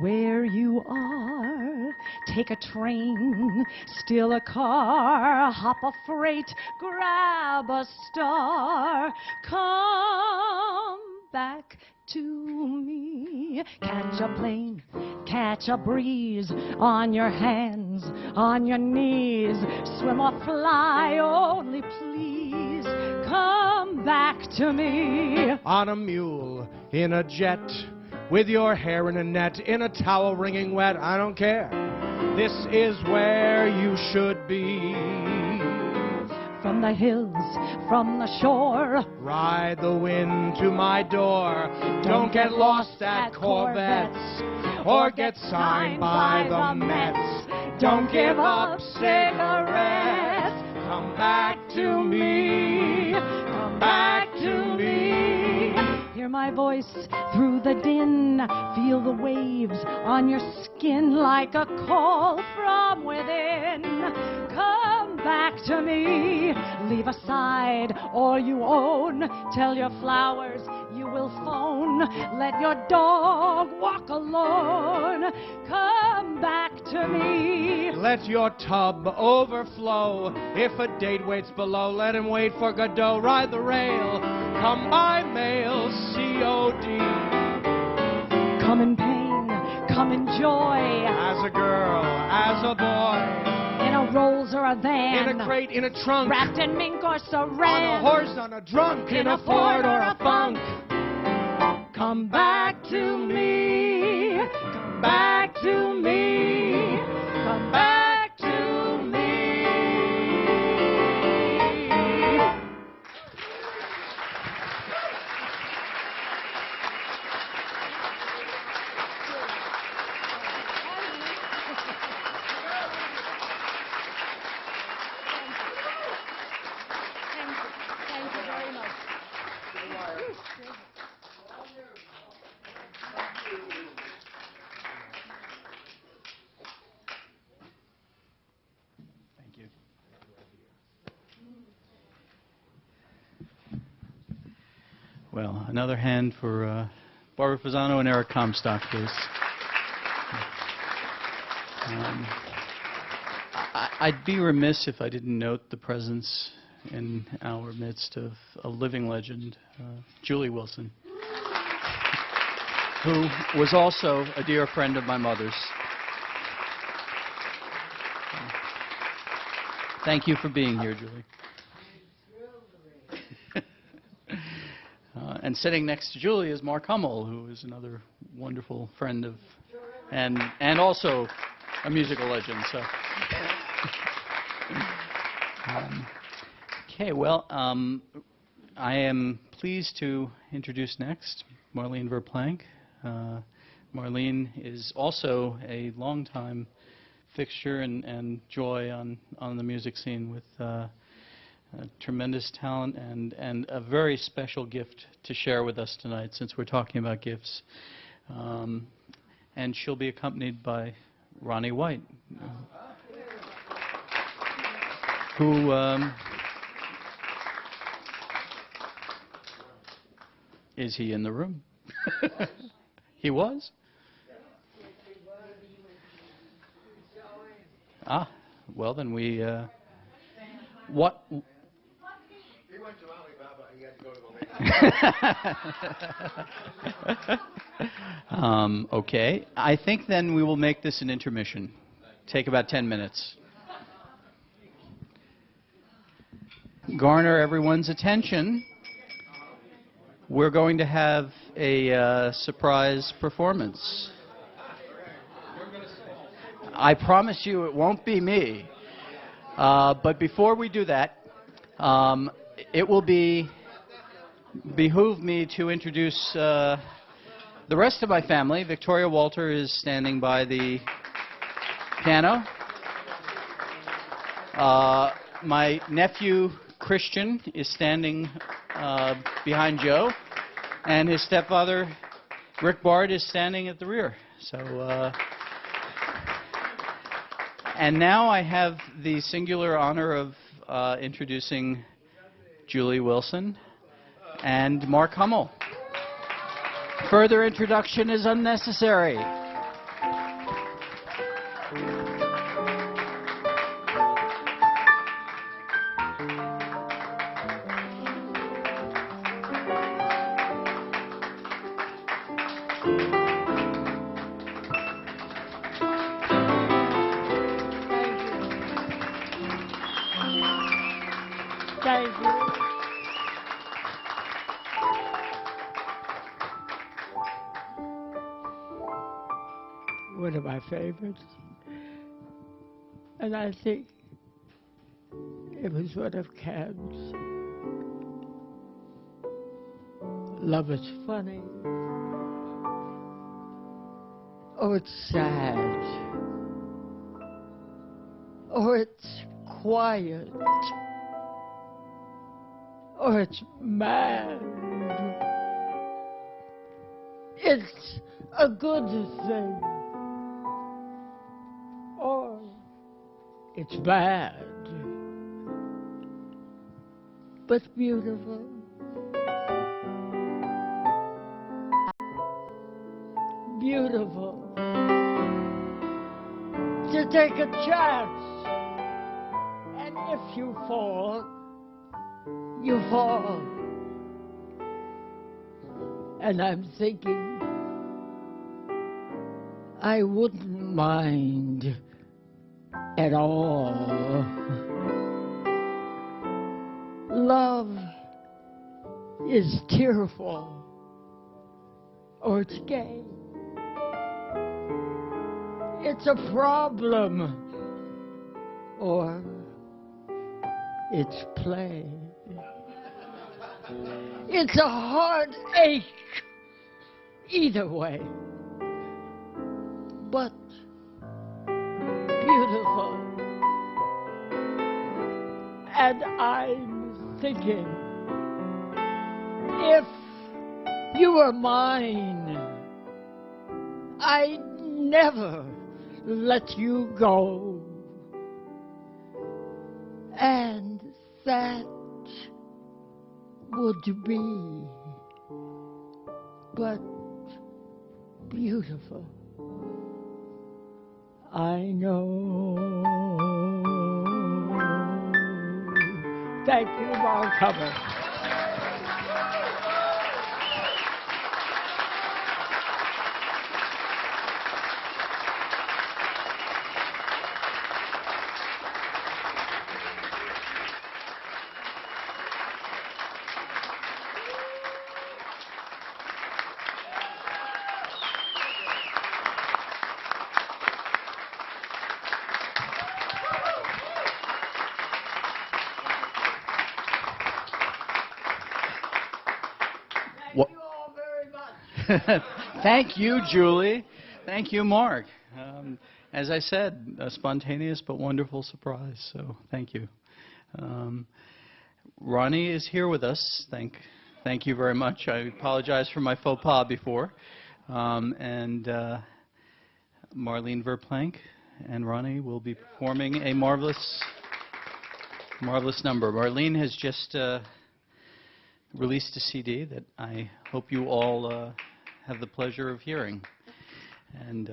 where you are. Take a train, steal a car, hop a freight, grab a star. Come back to me. Catch a plane, catch a breeze, on your hands, on your knees. Swim or fly, only please come back to me. On a mule, in a jet, with your hair in a net, in a towel wringing wet, I don't care. This is where you should be. From the hills, from the shore, ride the wind to my door. Don't get lost at Corvettes, or get signed by the Mets. Don't give up cigarettes. Come back to me. Come back to me. Hear my voice through the din. Feel the waves on your skin like a call from within. Come back back to me. Leave aside all you own. Tell your flowers you will phone. Let your dog walk alone. Come back to me. Let your tub overflow. If a date waits below, let him wait for Godot. Ride the rail. Come by mail. COD. Come in pain, come in joy. As a girl, as a boy. In a Rolls or a van. In a crate, in a trunk. Wrapped in mink or saran. On a horse, on a drunk. In a Ford or a funk. Come back to me. Come back to me. Come back to me. Thank you very much. Thank you. Well, another hand for Barbara Fasano and Eric Comstock, please. I'd be remiss if I didn't note the presence in our midst of a living legend, Julie Wilson, who was also a dear friend of my mother's. Thank you for being here, Julie. And sitting next to Julie is Mark Hummel, who is another wonderful friend of, and also a musical legend. So, okay, well, I am pleased to introduce next Marlene Verplank. Marlene is also a longtime fixture and joy on the music scene with tremendous talent and a very special gift to share with us tonight, since we're talking about gifts. And she'll be accompanied by Ronnie White, who is he in the room? He was? Ah, well then we what He went to Alibaba. He had to go to the okay. I think then we will make this an intermission. Take about 10 minutes. Garner everyone's attention. We're going to have a surprise performance. I promise you it won't be me. But before we do that, it will behoove me to introduce the rest of my family. Victoria Walter is standing by the piano. My nephew Christian is standing behind Joe, and his stepfather Rick Bard is standing at the rear. So. And now I have the singular honor of introducing Julie Wilson and Mark Hummel. Further introduction is unnecessary. Thank you. One of my favorites. And I think it was one of Cam's. Love is funny. Oh, it's sad. Oh, it's quiet. Oh, it's mad. It's a good thing. Or it's bad. but beautiful. Beautiful. To take a chance. And if you fall, you fall. And I'm thinking, I wouldn't mind at all. Love is tearful, or it's gay. It's a problem, or it's play. It's a heartache, either way. But beautiful. And I'm thinking, if you were mine, I'd never let you go. And that would be but beautiful. I know. Thank you for coming. Thank you, Julie. Thank you, Mark. As I said, a spontaneous but wonderful surprise, so thank you. Ronnie is here with us. Thank you very much. I apologize for my faux pas before. And Marlene Verplank and Ronnie will be performing a marvelous number. Marlene has just released a CD that I hope you all have the pleasure of hearing. And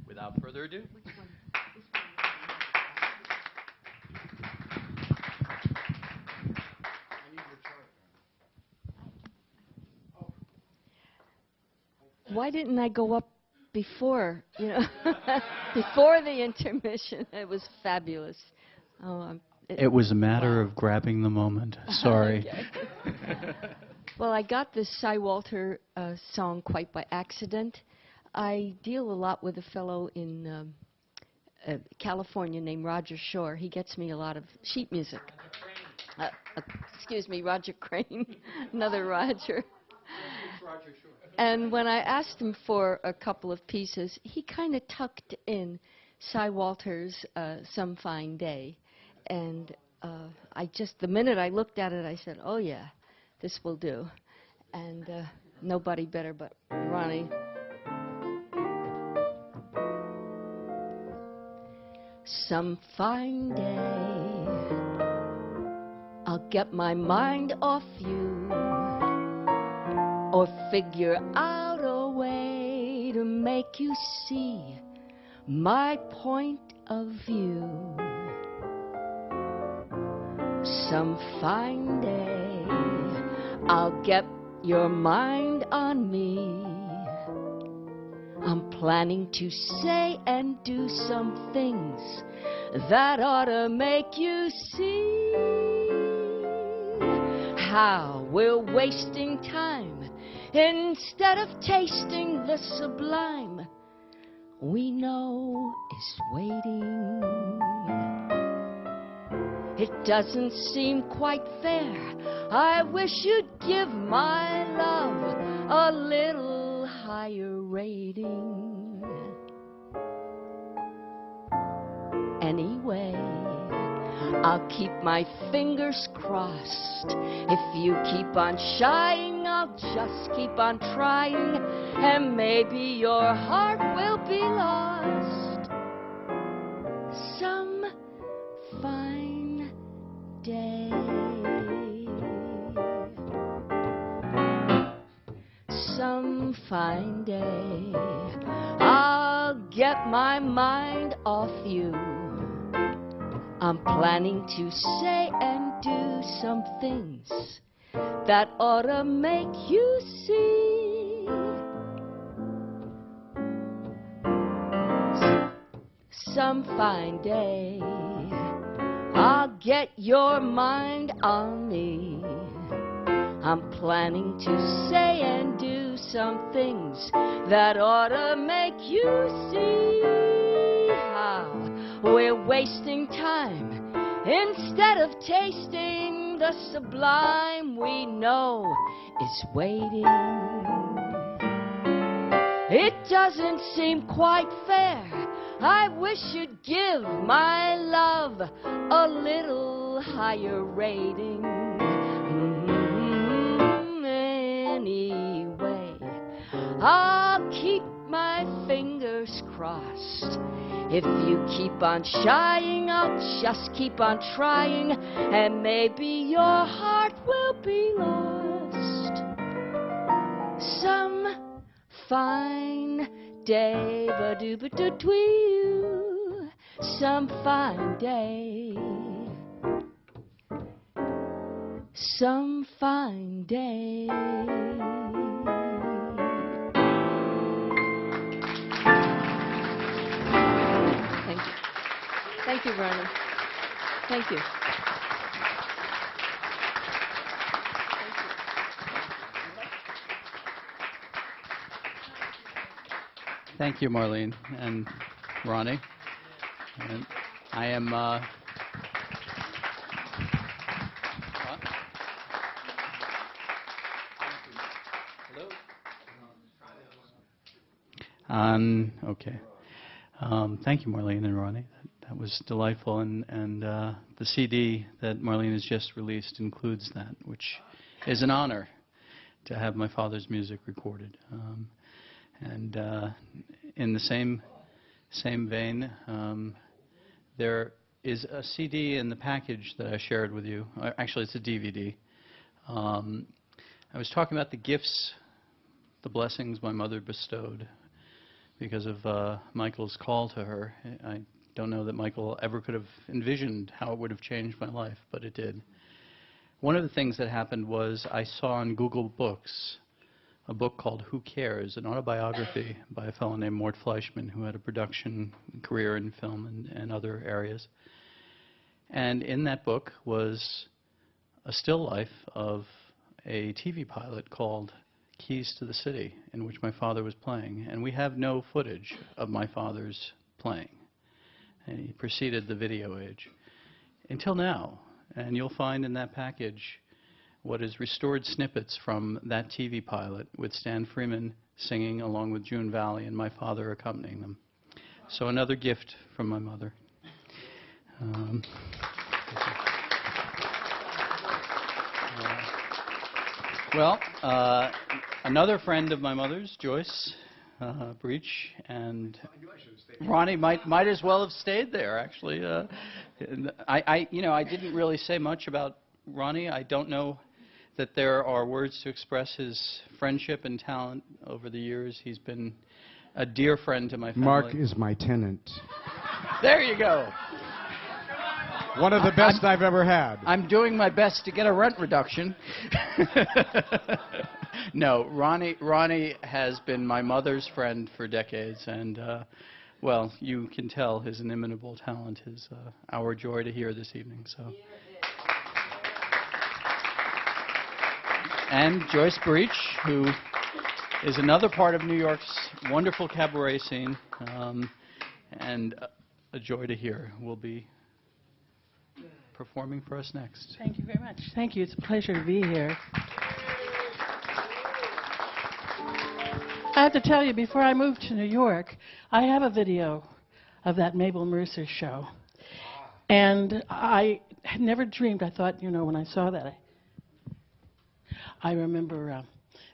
without further ado. Why didn't I go up before, before the intermission? It was fabulous. It was a matter of grabbing the moment. Sorry. Well, I got this Cy Walter song quite by accident. I deal a lot with a fellow in California named Roger Shore. He gets me a lot of sheet music. Excuse me, Roger Crane, another Roger. And when I asked him for a couple of pieces, he kind of tucked in Cy Walter's Some Fine Day. And the minute I looked at it, I said, oh yeah, this will do. And nobody better but Ronnie. Some fine day, I'll get my mind off you, or figure out a way to make you see my point of view. Some fine day, I'll get your mind on me. I'm planning to say and do some things that ought to make you see how we're wasting time instead of tasting the sublime we know is waiting. It doesn't seem quite fair. I wish you'd give my love a little higher rating. Anyway, I'll keep my fingers crossed. If you keep on shying, I'll just keep on trying, and maybe your heart will be lost some fine day. Some fine day I'll get my mind off you. I'm planning to say and do some things that ought to make you see. Some fine day I'll get your mind on me. I'm planning to say and do some things that ought to make you see how we're wasting time instead of tasting the sublime we know is waiting. It doesn't seem quite fair. I wish you'd give my love a little higher rating. Anyway, I'll keep my fingers crossed. If you keep on shying, I'll just keep on trying, and maybe your heart will be lost. Some fine day, ba-doo-ba-doo-dwee-oo, some fine day, some fine day. Thank you. Thank you, Vernon. Thank you. Thank you, Marlene and Ronnie. And I am. Okay. Thank you, Marlene and Ronnie. That was delightful, and the CD that Marlene has just released includes that, which is an honor to have my father's music recorded. And in the same vein, there is a CD in the package that I shared with you. Actually, it's a DVD. I was talking about the gifts, the blessings my mother bestowed because of Michael's call to her. I don't know that Michael ever could have envisioned how it would have changed my life, but it did. One of the things that happened was I saw on Google Books a book called Who Cares?, an autobiography by a fellow named Mort Fleischman, who had a production career in film and other areas. And in that book was a still life of a TV pilot called Keys to the City, in which my father was playing. And we have no footage of my father's playing. And he preceded the video age until now. And you'll find in that package what is restored snippets from that TV pilot with Stan Freeman singing along with June Valley and my father accompanying them. So another gift from my mother. Another friend of my mother's, Joyce Breach, and Ronnie might as well have stayed there, actually. I didn't really say much about Ronnie. I don't know that there are words to express his friendship and talent over the years. He's been a dear friend to my family. Mark is my tenant. There you go. One of the best I've ever had. I'm doing my best to get a rent reduction. No, Ronnie has been my mother's friend for decades, and well, you can tell his inimitable talent is our joy to hear this evening. So. And Joyce Breach, who is another part of New York's wonderful cabaret scene, and a joy to hear, will be performing for us next. Thank you very much. Thank you. It's a pleasure to be here. I have to tell you, before I moved to New York, I have a video of that Mabel Mercer show. And I had never dreamed, I thought, when I saw that, I remember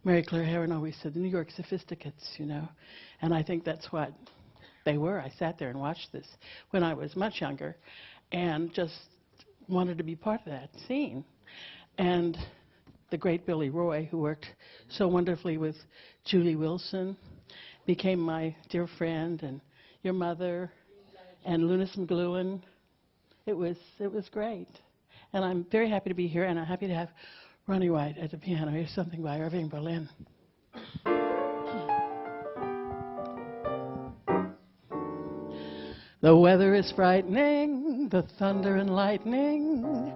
Mary Claire Heron always said, the New York Sophisticates, and I think that's what they were. I sat there and watched this when I was much younger and just wanted to be part of that scene. And the great Billy Roy, who worked so wonderfully with Julie Wilson, became my dear friend, and your mother, and Lunis McGluen. It was great. And I'm very happy to be here, and I'm happy to have Ronnie White at the piano. Here's something by Irving Berlin. The weather is frightening, the thunder and lightning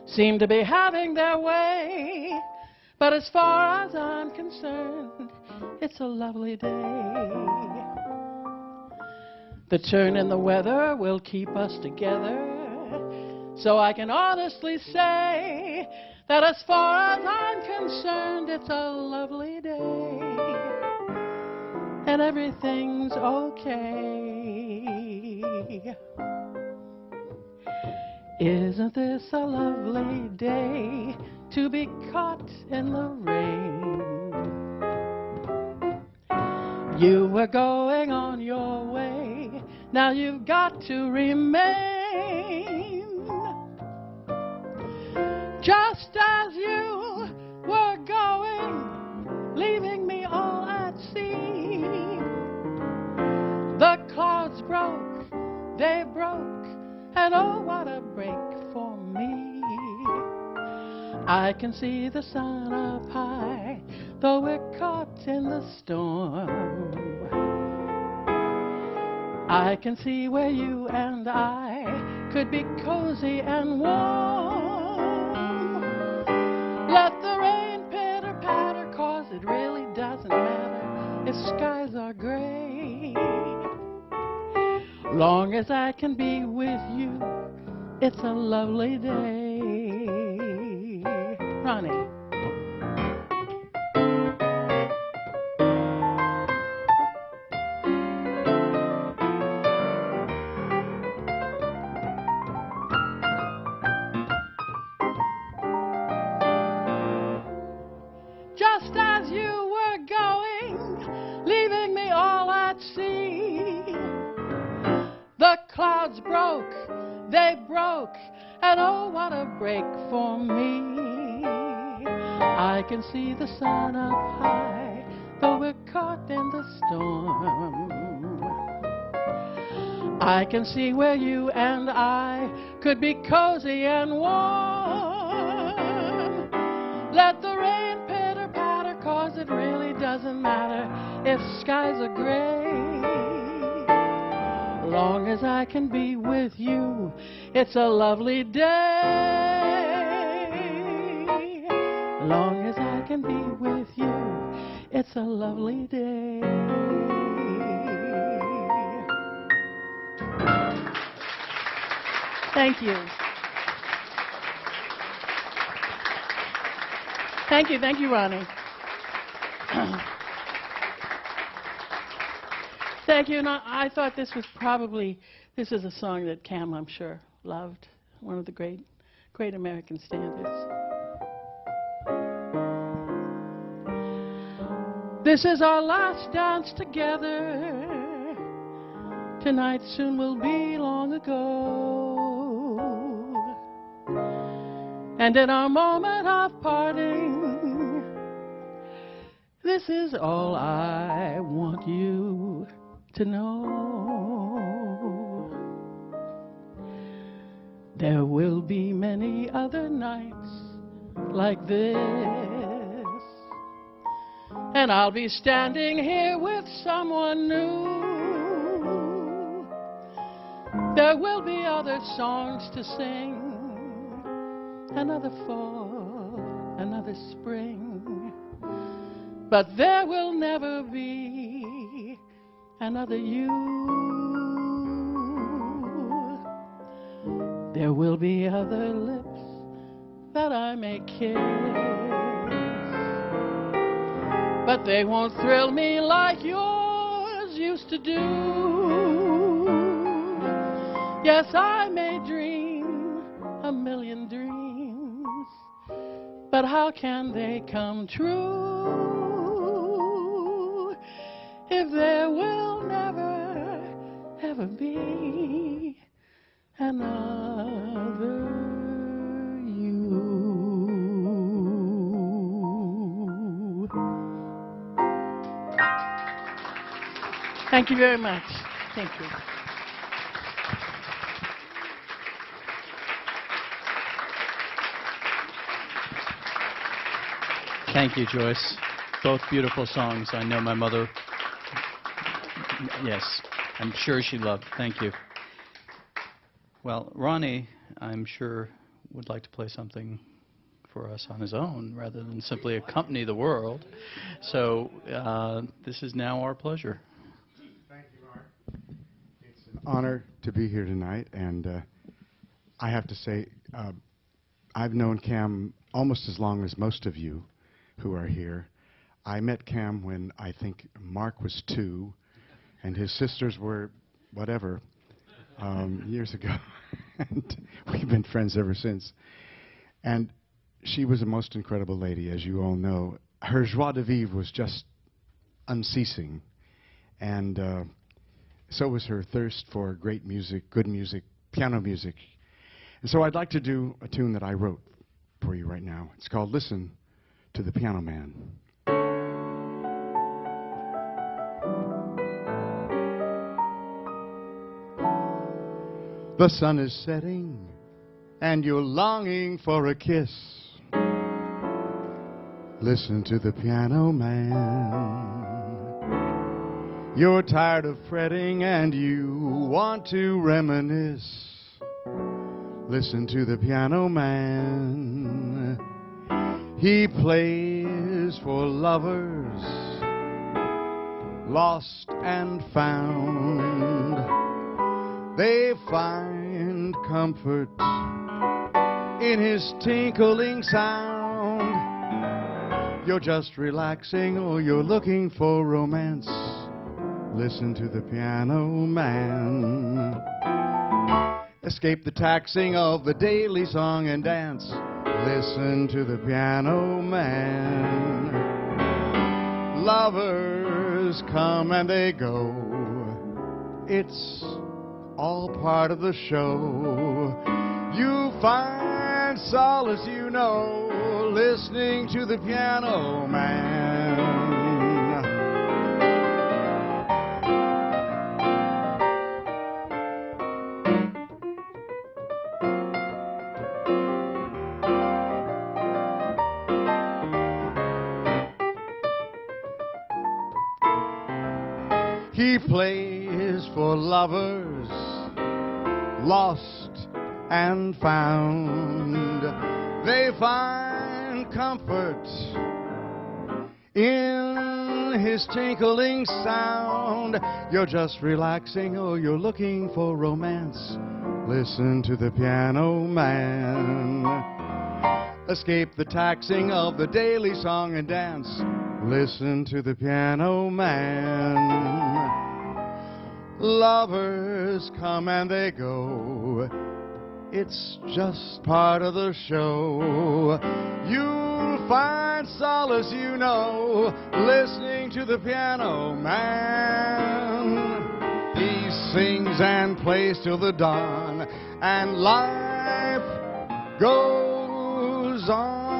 seem to be having their way. But as far as I'm concerned, it's a lovely day. The turn in the weather will keep us together, so I can honestly say that as far as I'm concerned, it's a lovely day, and everything's okay. Isn't this a lovely day to be caught in the rain? You were going on your way, now you've got to remain. Just as you were going, leaving me all at sea, the clouds broke, they broke, and oh, what a break for me. I can see the sun up high, though we're caught in the storm. I can see where you and I could be cozy and warm. Let the rain pitter-patter, 'cause it really doesn't matter if skies are gray. Long as I can be with you, it's a lovely day. Ronnie. Just as you were going, leaving me all at sea, the clouds broke, they broke, and oh, what a break for me. I can see the sun up high, though we're caught in the storm. I can see where you and I could be cozy and warm. Let the rain pitter-patter, 'cause it really doesn't matter if skies are gray. Long as I can be with you, it's a lovely day. Long as I can be with you, it's a lovely day. Thank you. Thank you, Ronnie. Thank you, and I thought this is a song that Cam, I'm sure, loved. One of the great American standards. This is our last dance together. Tonight soon will be long ago. And in our moment of parting, this is all I want you to know. There will be many other nights like this, and I'll be standing here with someone new. There will be other songs to sing, another fall, another spring, but there will never be another you. There will be other lips that I may kiss, but they won't thrill me like yours used to do. Yes, I may dream a million dreams, but how can they come true if there will never, ever be another Thank you very much. Thank you. Thank you, Joyce. Both beautiful songs. I know my mother, yes, I'm sure she loved. Thank you. Well, Ronnie, I'm sure, would like to play something for us on his own rather than simply accompany the world. So this is now our pleasure. Thank you, Mark. It's an honor to be here tonight, and I have to say, I've known Cam almost as long as most of you who are here. I met Cam when I think Mark was 2, and his sisters were whatever, years ago. And we've been friends ever since. And she was a most incredible lady, as you all know. Her joie de vivre was just unceasing. And so was her thirst for great music, good music, piano music. And so I'd like to do a tune that I wrote for you right now. It's called Listen to the Piano Man. The sun is setting and you're longing for a kiss. Listen to the piano man. You're tired of fretting and you want to reminisce. Listen to the piano man. He plays for lovers, lost and found. They find comfort in his tinkling sound. You're just relaxing or you're looking for romance. Listen to the piano man. Escape the taxing of the daily song and dance. Listen to the piano man. Lovers come and they go. It's all part of the show. You find solace, you know, listening to the piano man. He plays for lovers, lost and found. They find comfort in his tinkling sound. You're just relaxing or you're looking for romance. Listen to the piano man. Escape the taxing of the daily song and dance. Listen to the piano man. Lovers come and they go. It's just part of the show. You'll find solace, you know, listening to the piano man. He sings and plays till the dawn, and life goes on.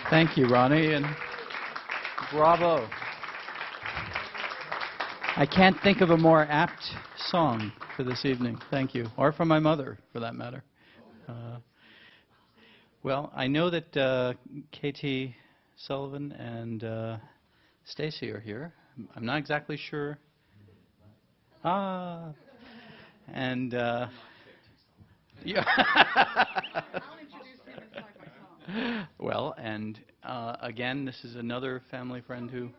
Thank you, Ronnie, and bravo. I can't think of a more apt song for this evening. Thank you. Or for my mother, for that matter. Well, I know that Katie Sullivan and Stacy are here. I'm not exactly sure. And yeah. Well, and again, this is another family friend who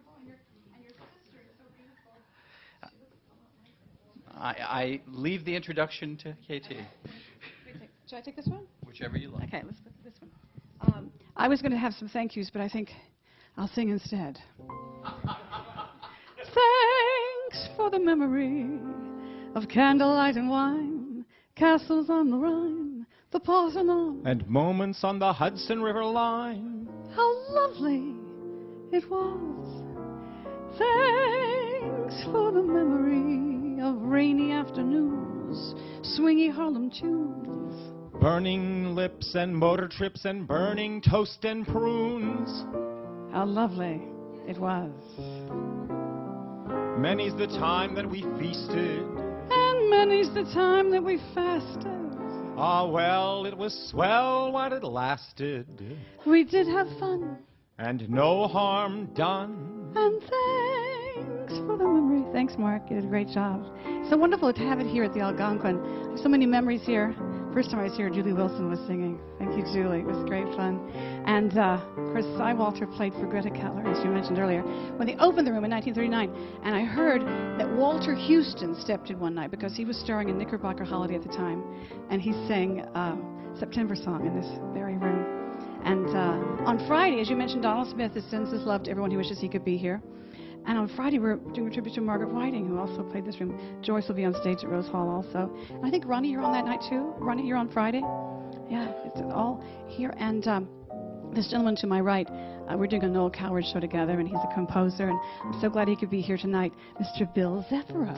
I leave the introduction to KT. Should I take this one? Whichever you like. Okay, let's put this one. I was going to have some thank yous, but I think I'll sing instead. Thanks for the memory of candlelight and wine, castles on the Rhine, the Parthenon. And moments on the Hudson River line. How lovely it was. Thanks for the memory of rainy afternoons, swingy Harlem tunes. Burning lips and motor trips and burning toast and prunes. How lovely it was. Many's the time that we feasted. And many's the time that we fasted. Ah, well, it was swell while it lasted. We did have fun. And no harm done. And thanks for the memory. Thanks, Mark. You did a great job. So wonderful to have it here at the Algonquin. There's so many memories here. First time I was here, Julie Wilson was singing. Thank you, Julie. It was great fun. And, of course, Cy Walter played for Greta Kettler, as you mentioned earlier, when they opened the room in 1939. And I heard that Walter Houston stepped in one night because he was starring in Knickerbocker Holiday at the time. And he sang September Song in this very room. And on Friday, as you mentioned, Donald Smith sends his love to everyone who wishes he could be here. And on Friday, we're doing a tribute to Margaret Whiting, who also played this room. Joyce will be on stage at Rose Hall also. And I think, Ronnie, you're on that night too? Ronnie, you're on Friday? Yeah, it's all here. And this gentleman to my right, we're doing a Noel Coward show together, and he's a composer. And I'm so glad he could be here tonight, Mr. Bill Zeffiro.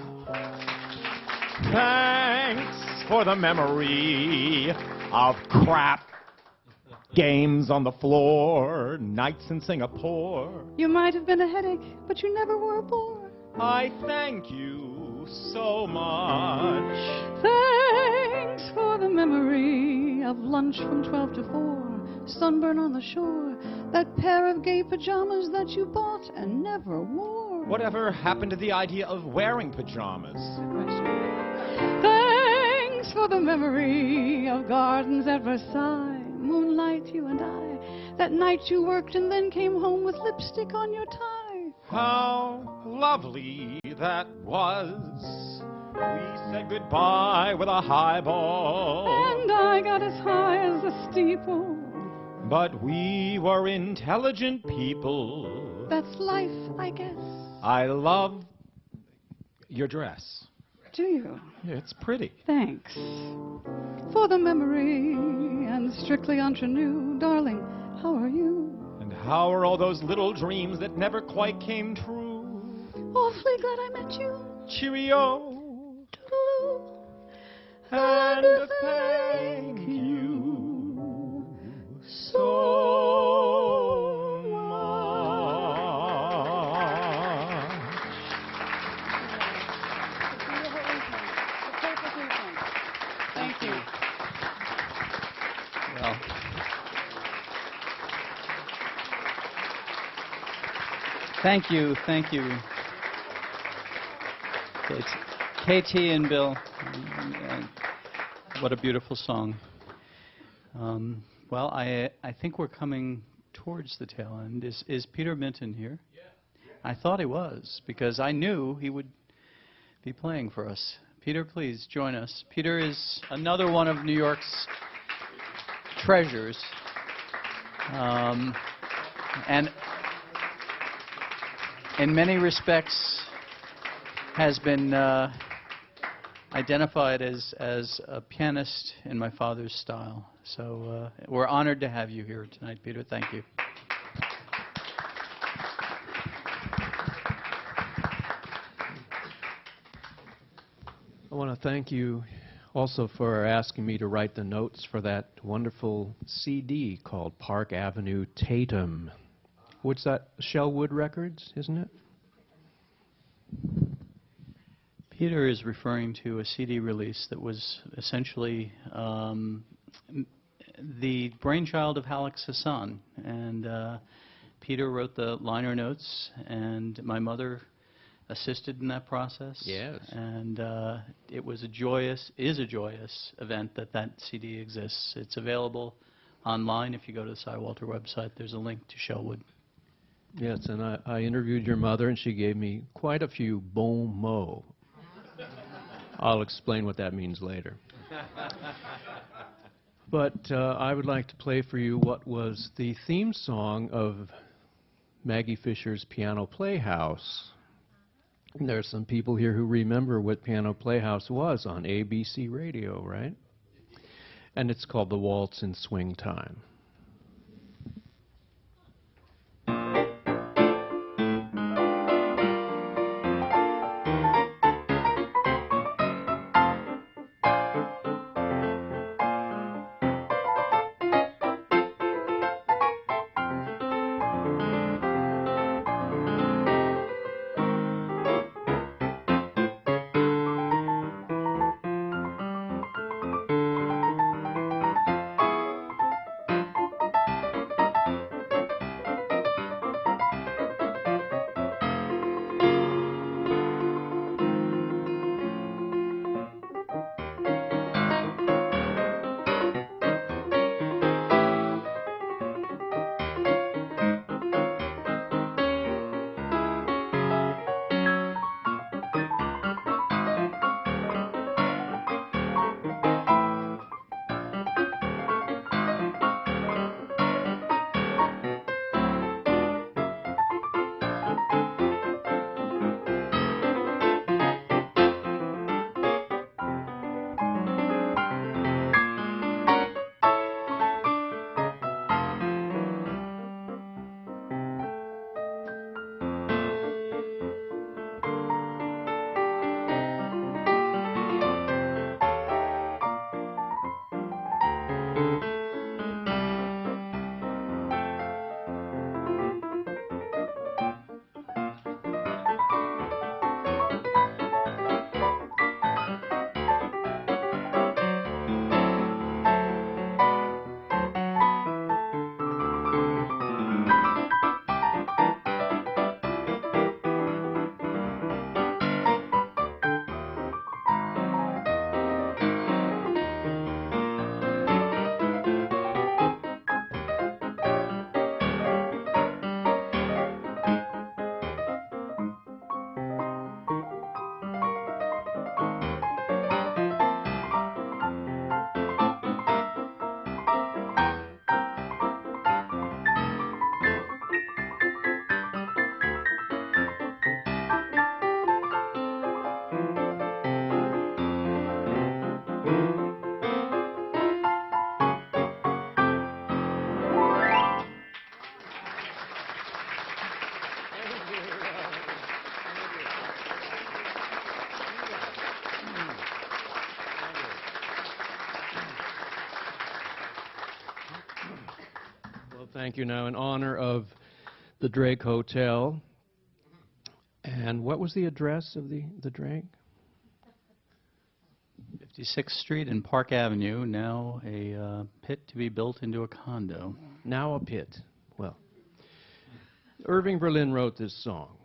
Thanks for the memory of crap. Games on the floor, nights in Singapore. You might have been a headache, but you never were a bore. I thank you so much. Thanks for the memory of lunch from 12 to 4, sunburn on the shore, that pair of gay pajamas that you bought and never wore. Whatever happened to the idea of wearing pajamas? Thanks for the memory of gardens at Versailles, moonlight, you and I, that night you worked and then came home with lipstick on your tie. How lovely that was. We said goodbye with a highball. And I got as high as the steeple. But we were intelligent people. That's life, I guess. I love your dress. Do you? It's pretty. Thanks for the memory and strictly ingenue. Darling, how are you? And how are all those little dreams that never quite came true? Awfully glad I met you. Cheerio. Toodaloo. And thank you so much. Thank you. Well, thank you, thank you. It's KT and Bill. And what a beautiful song. Well, I think we're coming towards the tail end. Is Peter Minton here? Yeah. I thought he was, because I knew he would be playing for us. Peter, please join us. Peter is another one of New York's treasures. And in many respects has been identified as a pianist in my father's style. So we're honored to have you here tonight, Peter. Thank you. I want to thank you also for asking me to write the notes for that wonderful CD called Park Avenue Tatum. What's that? Shellwood Records, isn't it? Peter is referring to a CD release that was essentially the brainchild of Alex Hassan. And Peter wrote the liner notes, and my mother assisted in that process. Yes. And it was a joyous event that CD exists. It's available online. If you go to the Cy Walter website, there's a link to Shellwood. Yes, and I interviewed your mother, and she gave me quite a few bon mots. I'll explain what that means later. But I would like to play for you what was the theme song of Maggie Fisher's Piano Playhouse. There are some people here who remember what Piano Playhouse was on ABC radio, right? and it's called The Waltz in Swing Time. Thank you. Now, in honor of the Drake Hotel, and what was the address of the Drake? 56th Street and Park Avenue, now a pit to be built into a condo. Now a pit. Well, Irving Berlin wrote this song.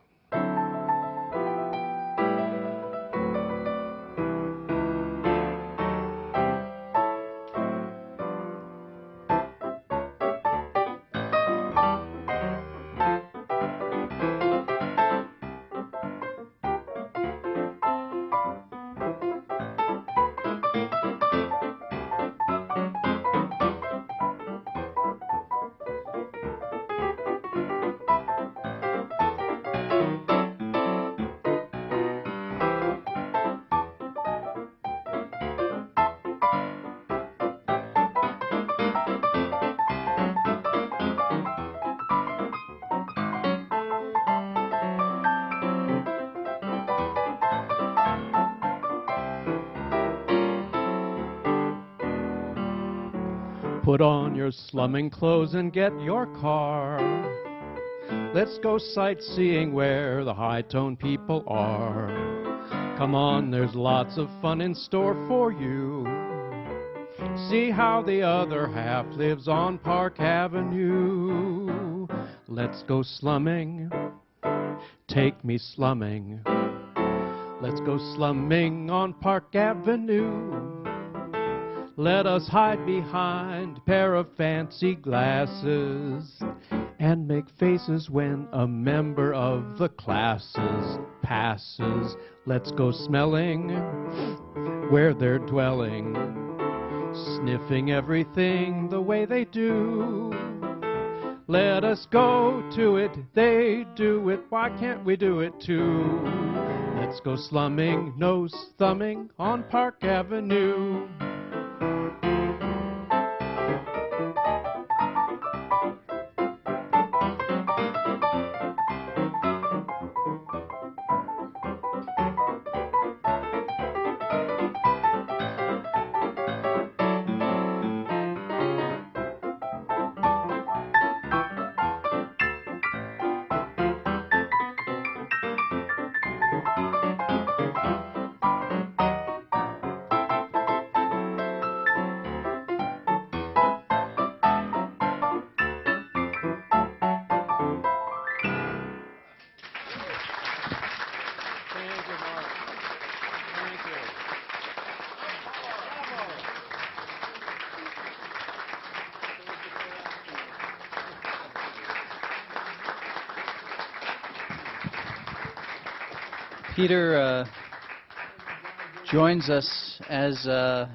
Put on your slumming clothes and get your car. Let's go sightseeing where the high-tone people are. Come on, there's lots of fun in store for you. See how the other half lives on Park Avenue. Let's go slumming. Take me slumming. Let's go slumming on Park Avenue. Let us hide behind a pair of fancy glasses and make faces when a member of the classes passes. Let's go smelling where they're dwelling, sniffing everything the way they do. Let us go to it, they do it, why can't we do it too? Let's go slumming, nose thumbing on Park Avenue. Peter joins us as a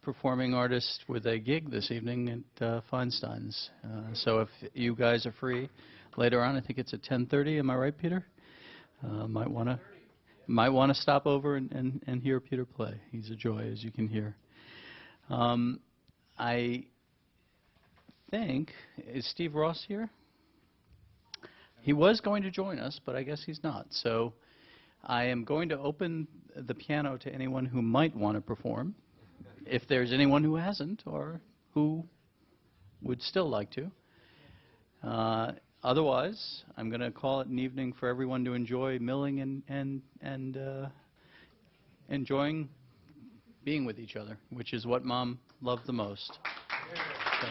performing artist with a gig this evening at Feinstein's. So if you guys are free later on, I think it's at 10:30. Am I right, Peter? Might want to stop over and hear Peter play. He's a joy, as you can hear. I think, is Steve Ross here? He was going to join us, but I guess he's not. So I am going to open the piano to anyone who might want to perform, if there's anyone who hasn't or who would still like to. Otherwise, I'm going to call it an evening for everyone to enjoy milling and enjoying being with each other, which is what Mom loved the most. So.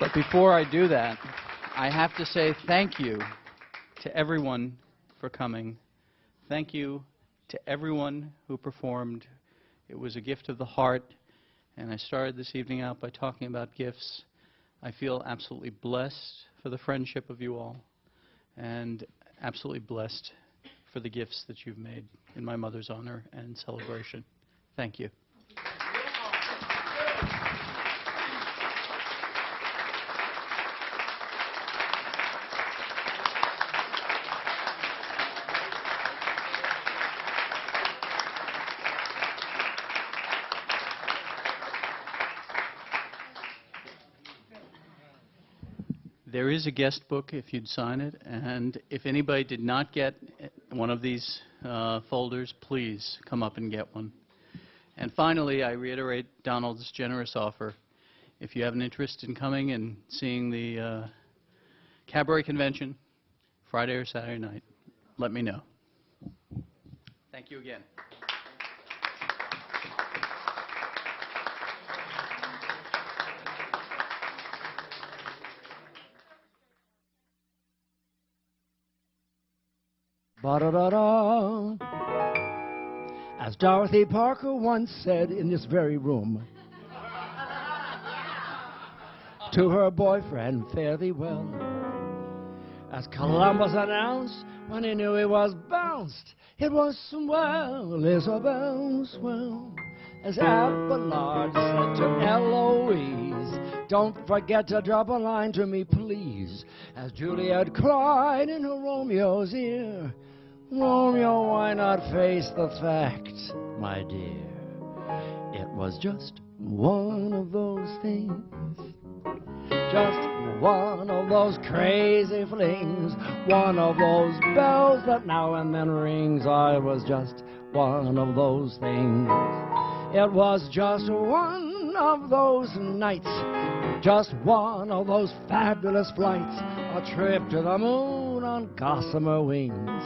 But before I do that, I have to say thank you to everyone for coming. Thank you to everyone who performed. It was a gift of the heart, and I started this evening out by talking about gifts. I feel absolutely blessed for the friendship of you all, and absolutely blessed for the gifts that you've made in my mother's honor and celebration. Thank you. There is a guest book if you'd sign it, and if anybody did not get one of these folders, please come up and get one. And finally, I reiterate Donald's generous offer. If you have an interest in coming and seeing the cabaret convention, Friday or Saturday night, let me know. Thank you again. Ba-da-da-da. As Dorothy Parker once said in this very room to her boyfriend, fare thee well. As Columbus announced when he knew he was bounced, it was swell, Isabel, swell. As Abelard said to Eloise, don't forget to drop a line to me, please. As Juliet cried in her Romeo's ear, Romeo, why not face the fact, my dear? It was just one of those things, just one of those crazy flings, one of those bells that now and then rings. I was just one of those things. It was just one of those nights, just one of those fabulous flights, a trip to the moon on gossamer wings.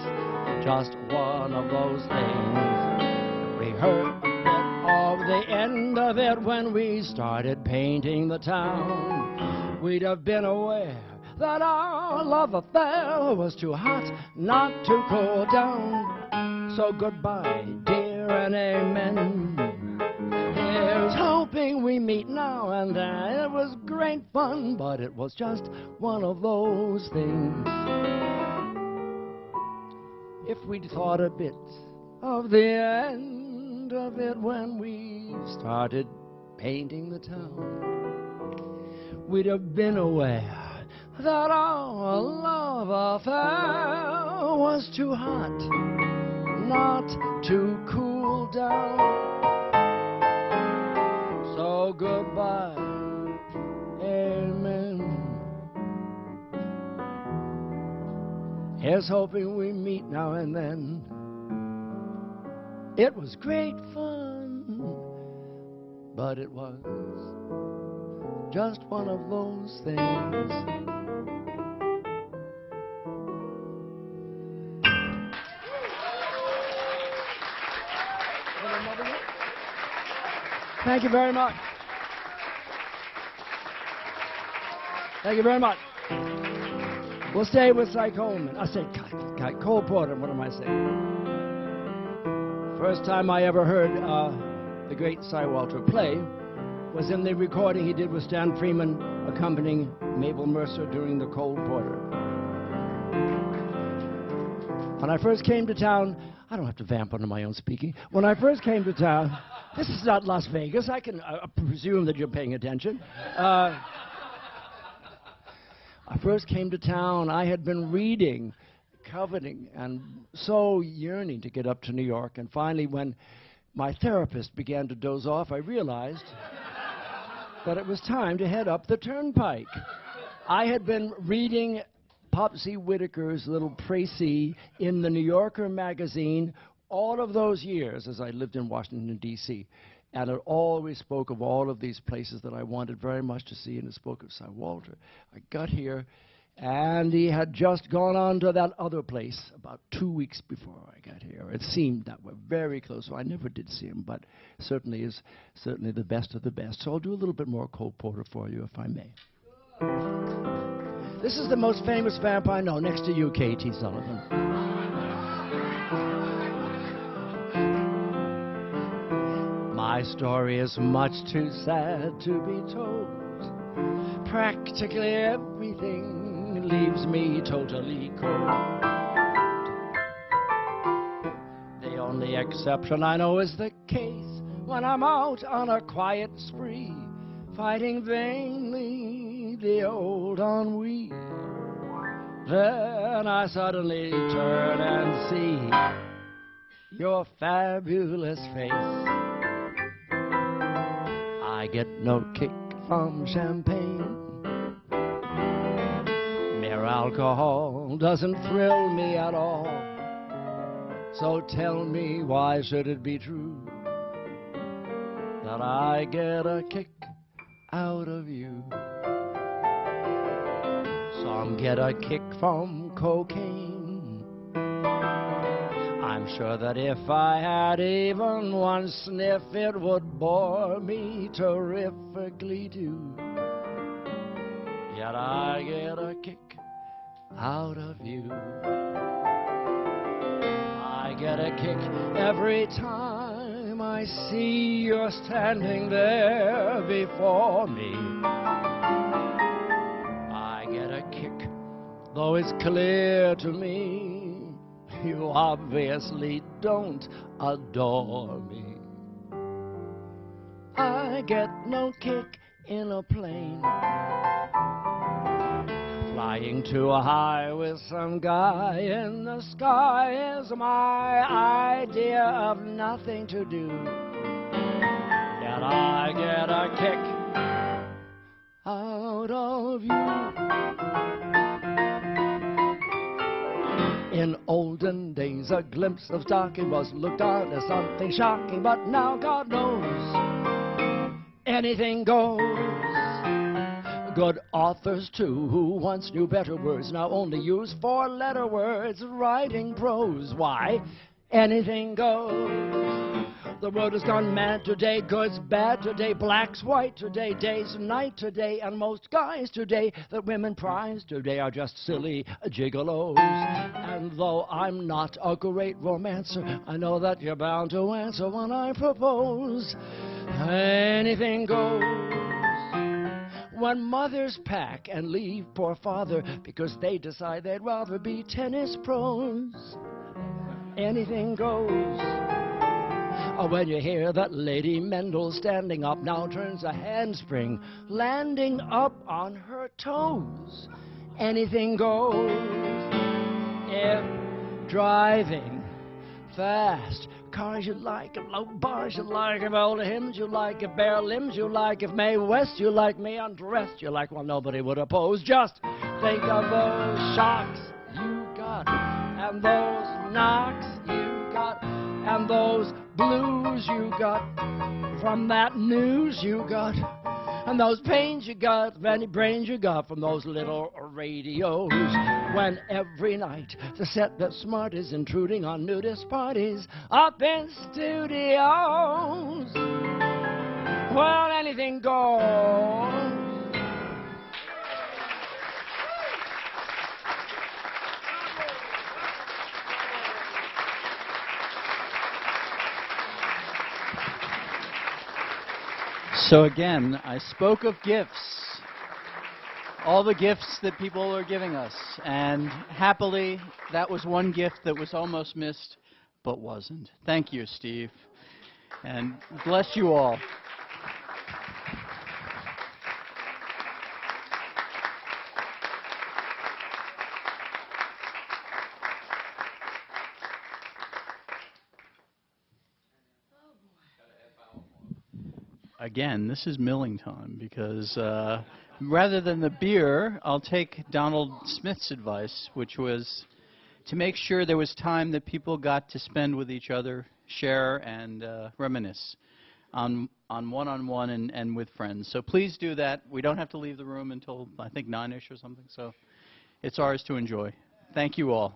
Just one of those things. We heard of the end of it when we started painting the town. We'd have been aware that our love affair was too hot not to cool down. So goodbye, dear, and amen. Here's hoping we meet now and then. It was great fun, but it was just one of those things. If we'd thought a bit of the end of it when we started painting the town, we'd have been aware that our love affair was too hot not to cool down. So goodbye, amen. Here's hoping we meet now and then. It was great fun, but it was just one of those things. Thank you very much. Thank you very much. We'll stay with Cy Coleman. I said Cole Porter. What am I saying? First time I ever heard the great Cy Walter play was in the recording he did with Stan Freeman accompanying Mabel Mercer during the Cole Porter. When I first came to town, I don't have to vamp under my own speaking. When I first came to town, this is not Las Vegas. I can presume that you're paying attention. I first came to town, I had been reading, coveting, and so yearning to get up to New York. And finally, when my therapist began to doze off, I realized that it was time to head up the turnpike. I had been reading Popsy Whittaker's little précis in the New Yorker magazine all of those years as I lived in Washington, D.C. And it always spoke of all of these places that I wanted very much to see, and it spoke of Cy Walter. I got here, and he had just gone on to that other place about 2 weeks before I got here. It seemed that we're very close. So I never did see him, but certainly is certainly the best of the best. So I'll do a little bit more Cole Porter for you, if I may. This is the most famous vamp I know, next to you, K.T. Sullivan. My story is much too sad to be told. Practically everything leaves me totally cold. The only exception I know is the case when I'm out on a quiet spree, fighting vainly the old ennui. Then I suddenly turn and see your fabulous face. I get no kick from champagne. Mere alcohol doesn't thrill me at all. So tell me, why should it be true that I get a kick out of you? Some get a kick from cocaine. I'm sure that if I had even one sniff, it would bore me terrifically too. Yet I get a kick out of you. I get a kick every time I see you're standing there before me. I get a kick, though it's clear to me you obviously don't adore me. I get no kick in a plane, flying too high with some guy in the sky is my idea of nothing to do. Yet I get a kick out of you. In olden days, a glimpse of stocking was looked on as something shocking, but now God knows anything goes. Good authors, too, who once knew better words, now only use four-letter words writing prose. Why? Anything goes. The world has gone mad today, good's bad today, black's white today, day's night today, and most guys today that women prize today are just silly gigolos. And though I'm not a great romancer, I know that you're bound to answer when I propose. Anything goes. When mothers pack and leave poor father because they decide they'd rather be tennis pros, anything goes. Or when you hear that Lady Mendel standing up now turns a handspring, landing up on her toes, anything goes. If driving fast, cars you like, if low bars you like, if old hymns you like, if bare limbs you like, if Mae West you like, me undressed you like, well, nobody would oppose. Just think of those shocks you got, and those knocks you got, and those blues you got from that news you got, and those pains you got, any brains you got from those little radios. When every night the set that's smart is intruding on nudist parties up in studios, well, anything goes. So again, I spoke of gifts. all the gifts that people are giving us. And happily, that was one gift that was almost missed, but wasn't. Thank you, Steve. And bless you all. Again, this is milling time because rather than the beer, I'll take Donald Smith's advice, which was to make sure there was time that people got to spend with each other, share, and reminisce on one-on-one and with friends. So please do that. We don't have to leave the room until, I think, 9-ish or something. So it's ours to enjoy. Thank you all.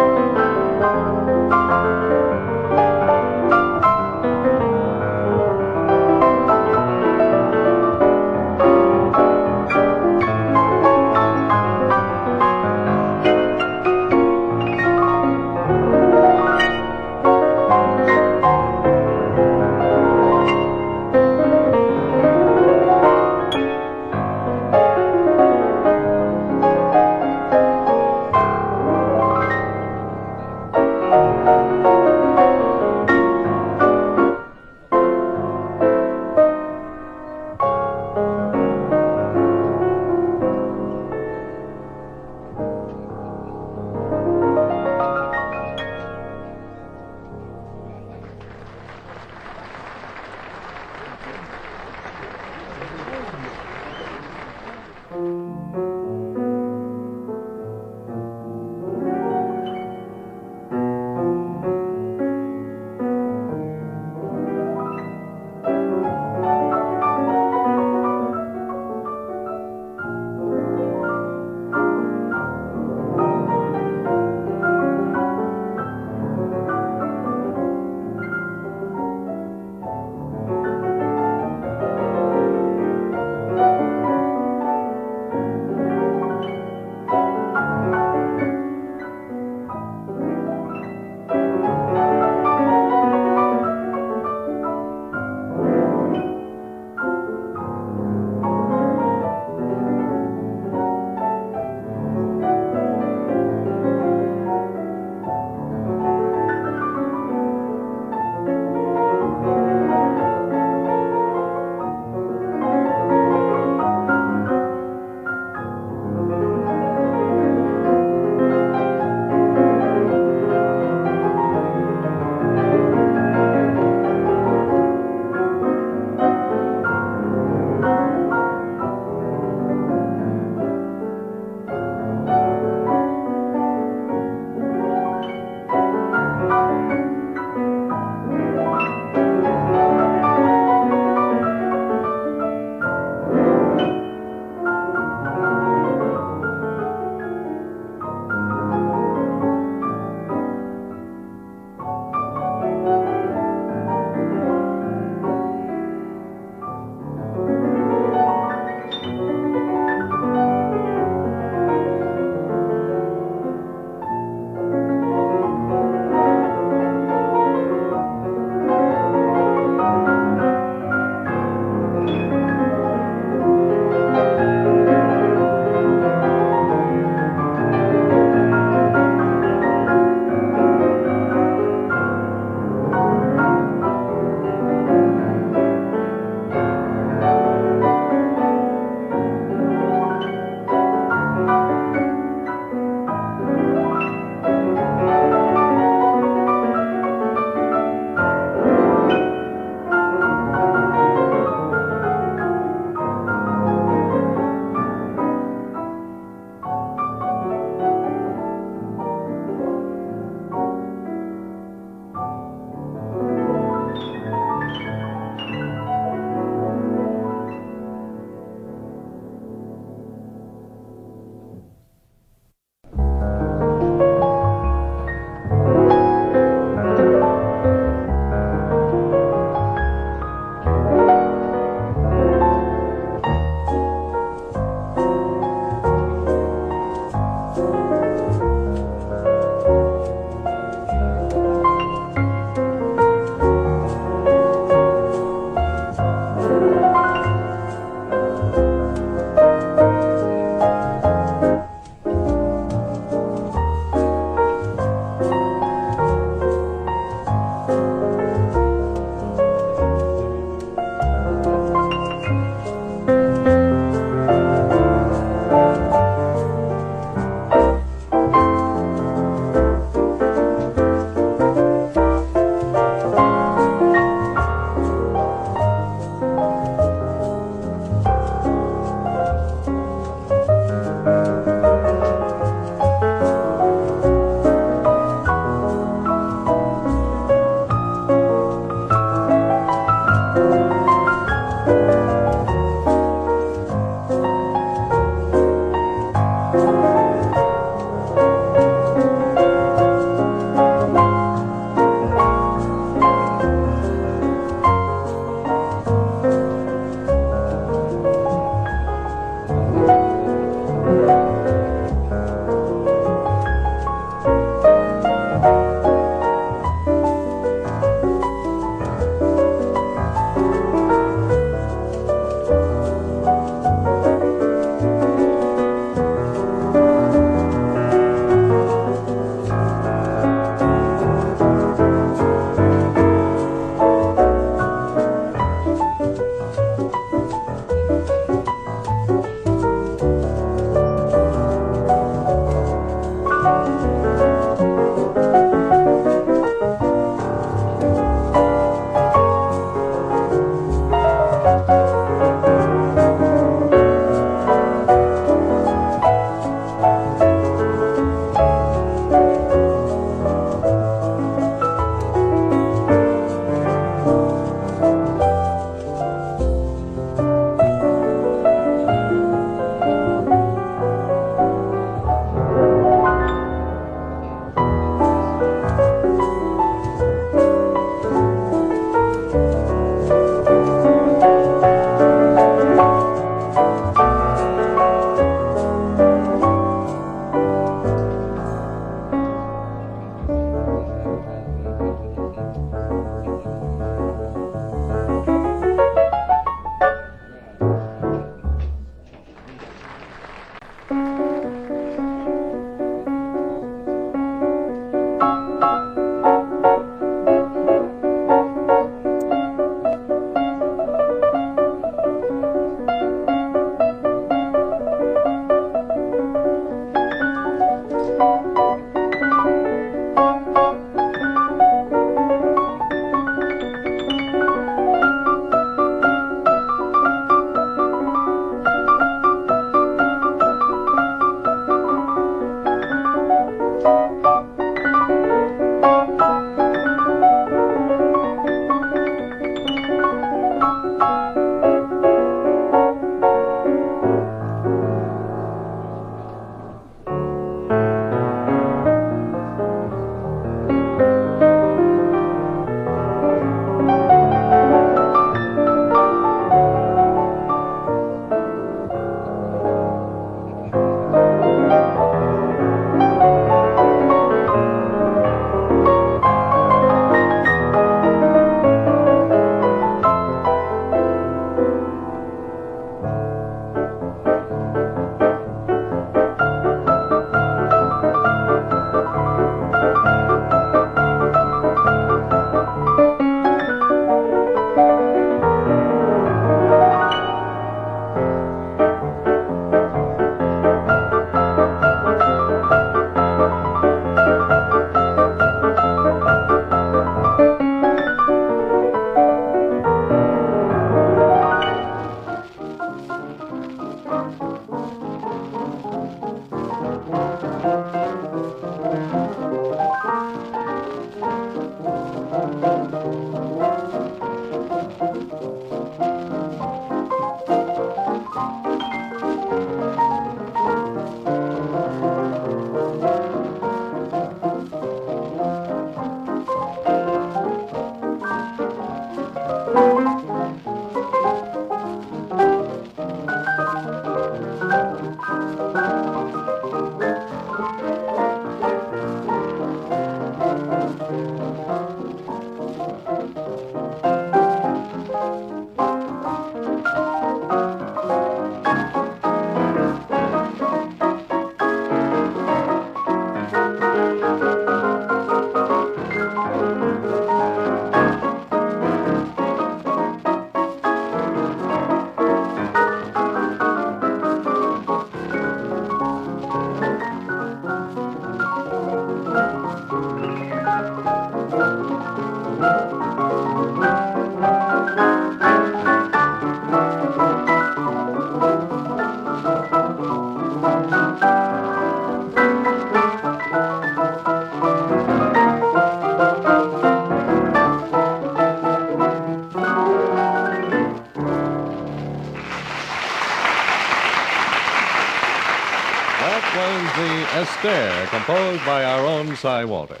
Astaire, composed by our own Cy Walter.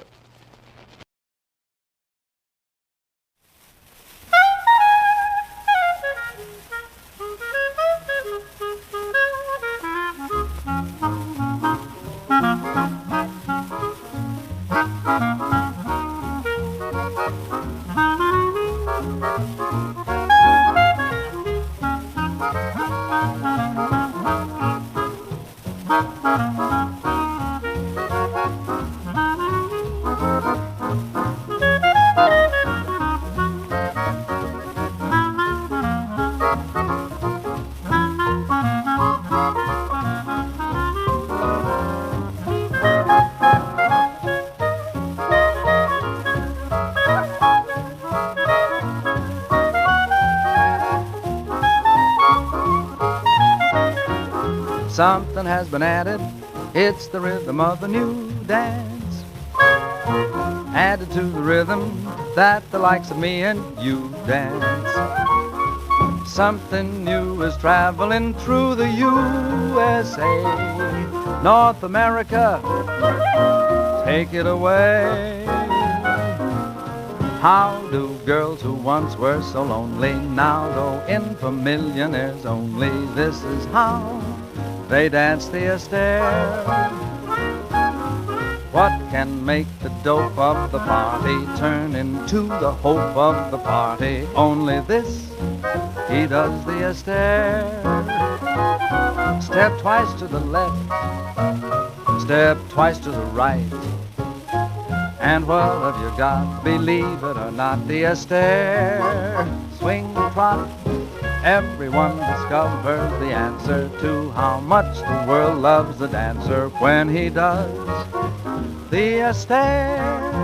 Something has been added, it's the rhythm of the new dance. Added to the rhythm that the likes of me and you dance. Something new is traveling through the USA. North America, take it away. How do girls who once were so lonely now go in for millionaires only? This is how they dance the Astaire. What can make the dope of the party turn into the hope of the party? Only this, he does the Astaire. Step twice to the left, step twice to the right. And what have you got? Believe it or not, the Astaire. Swing, trot, everyone discovers the answer to how much the world loves the dancer when he does the Astaire.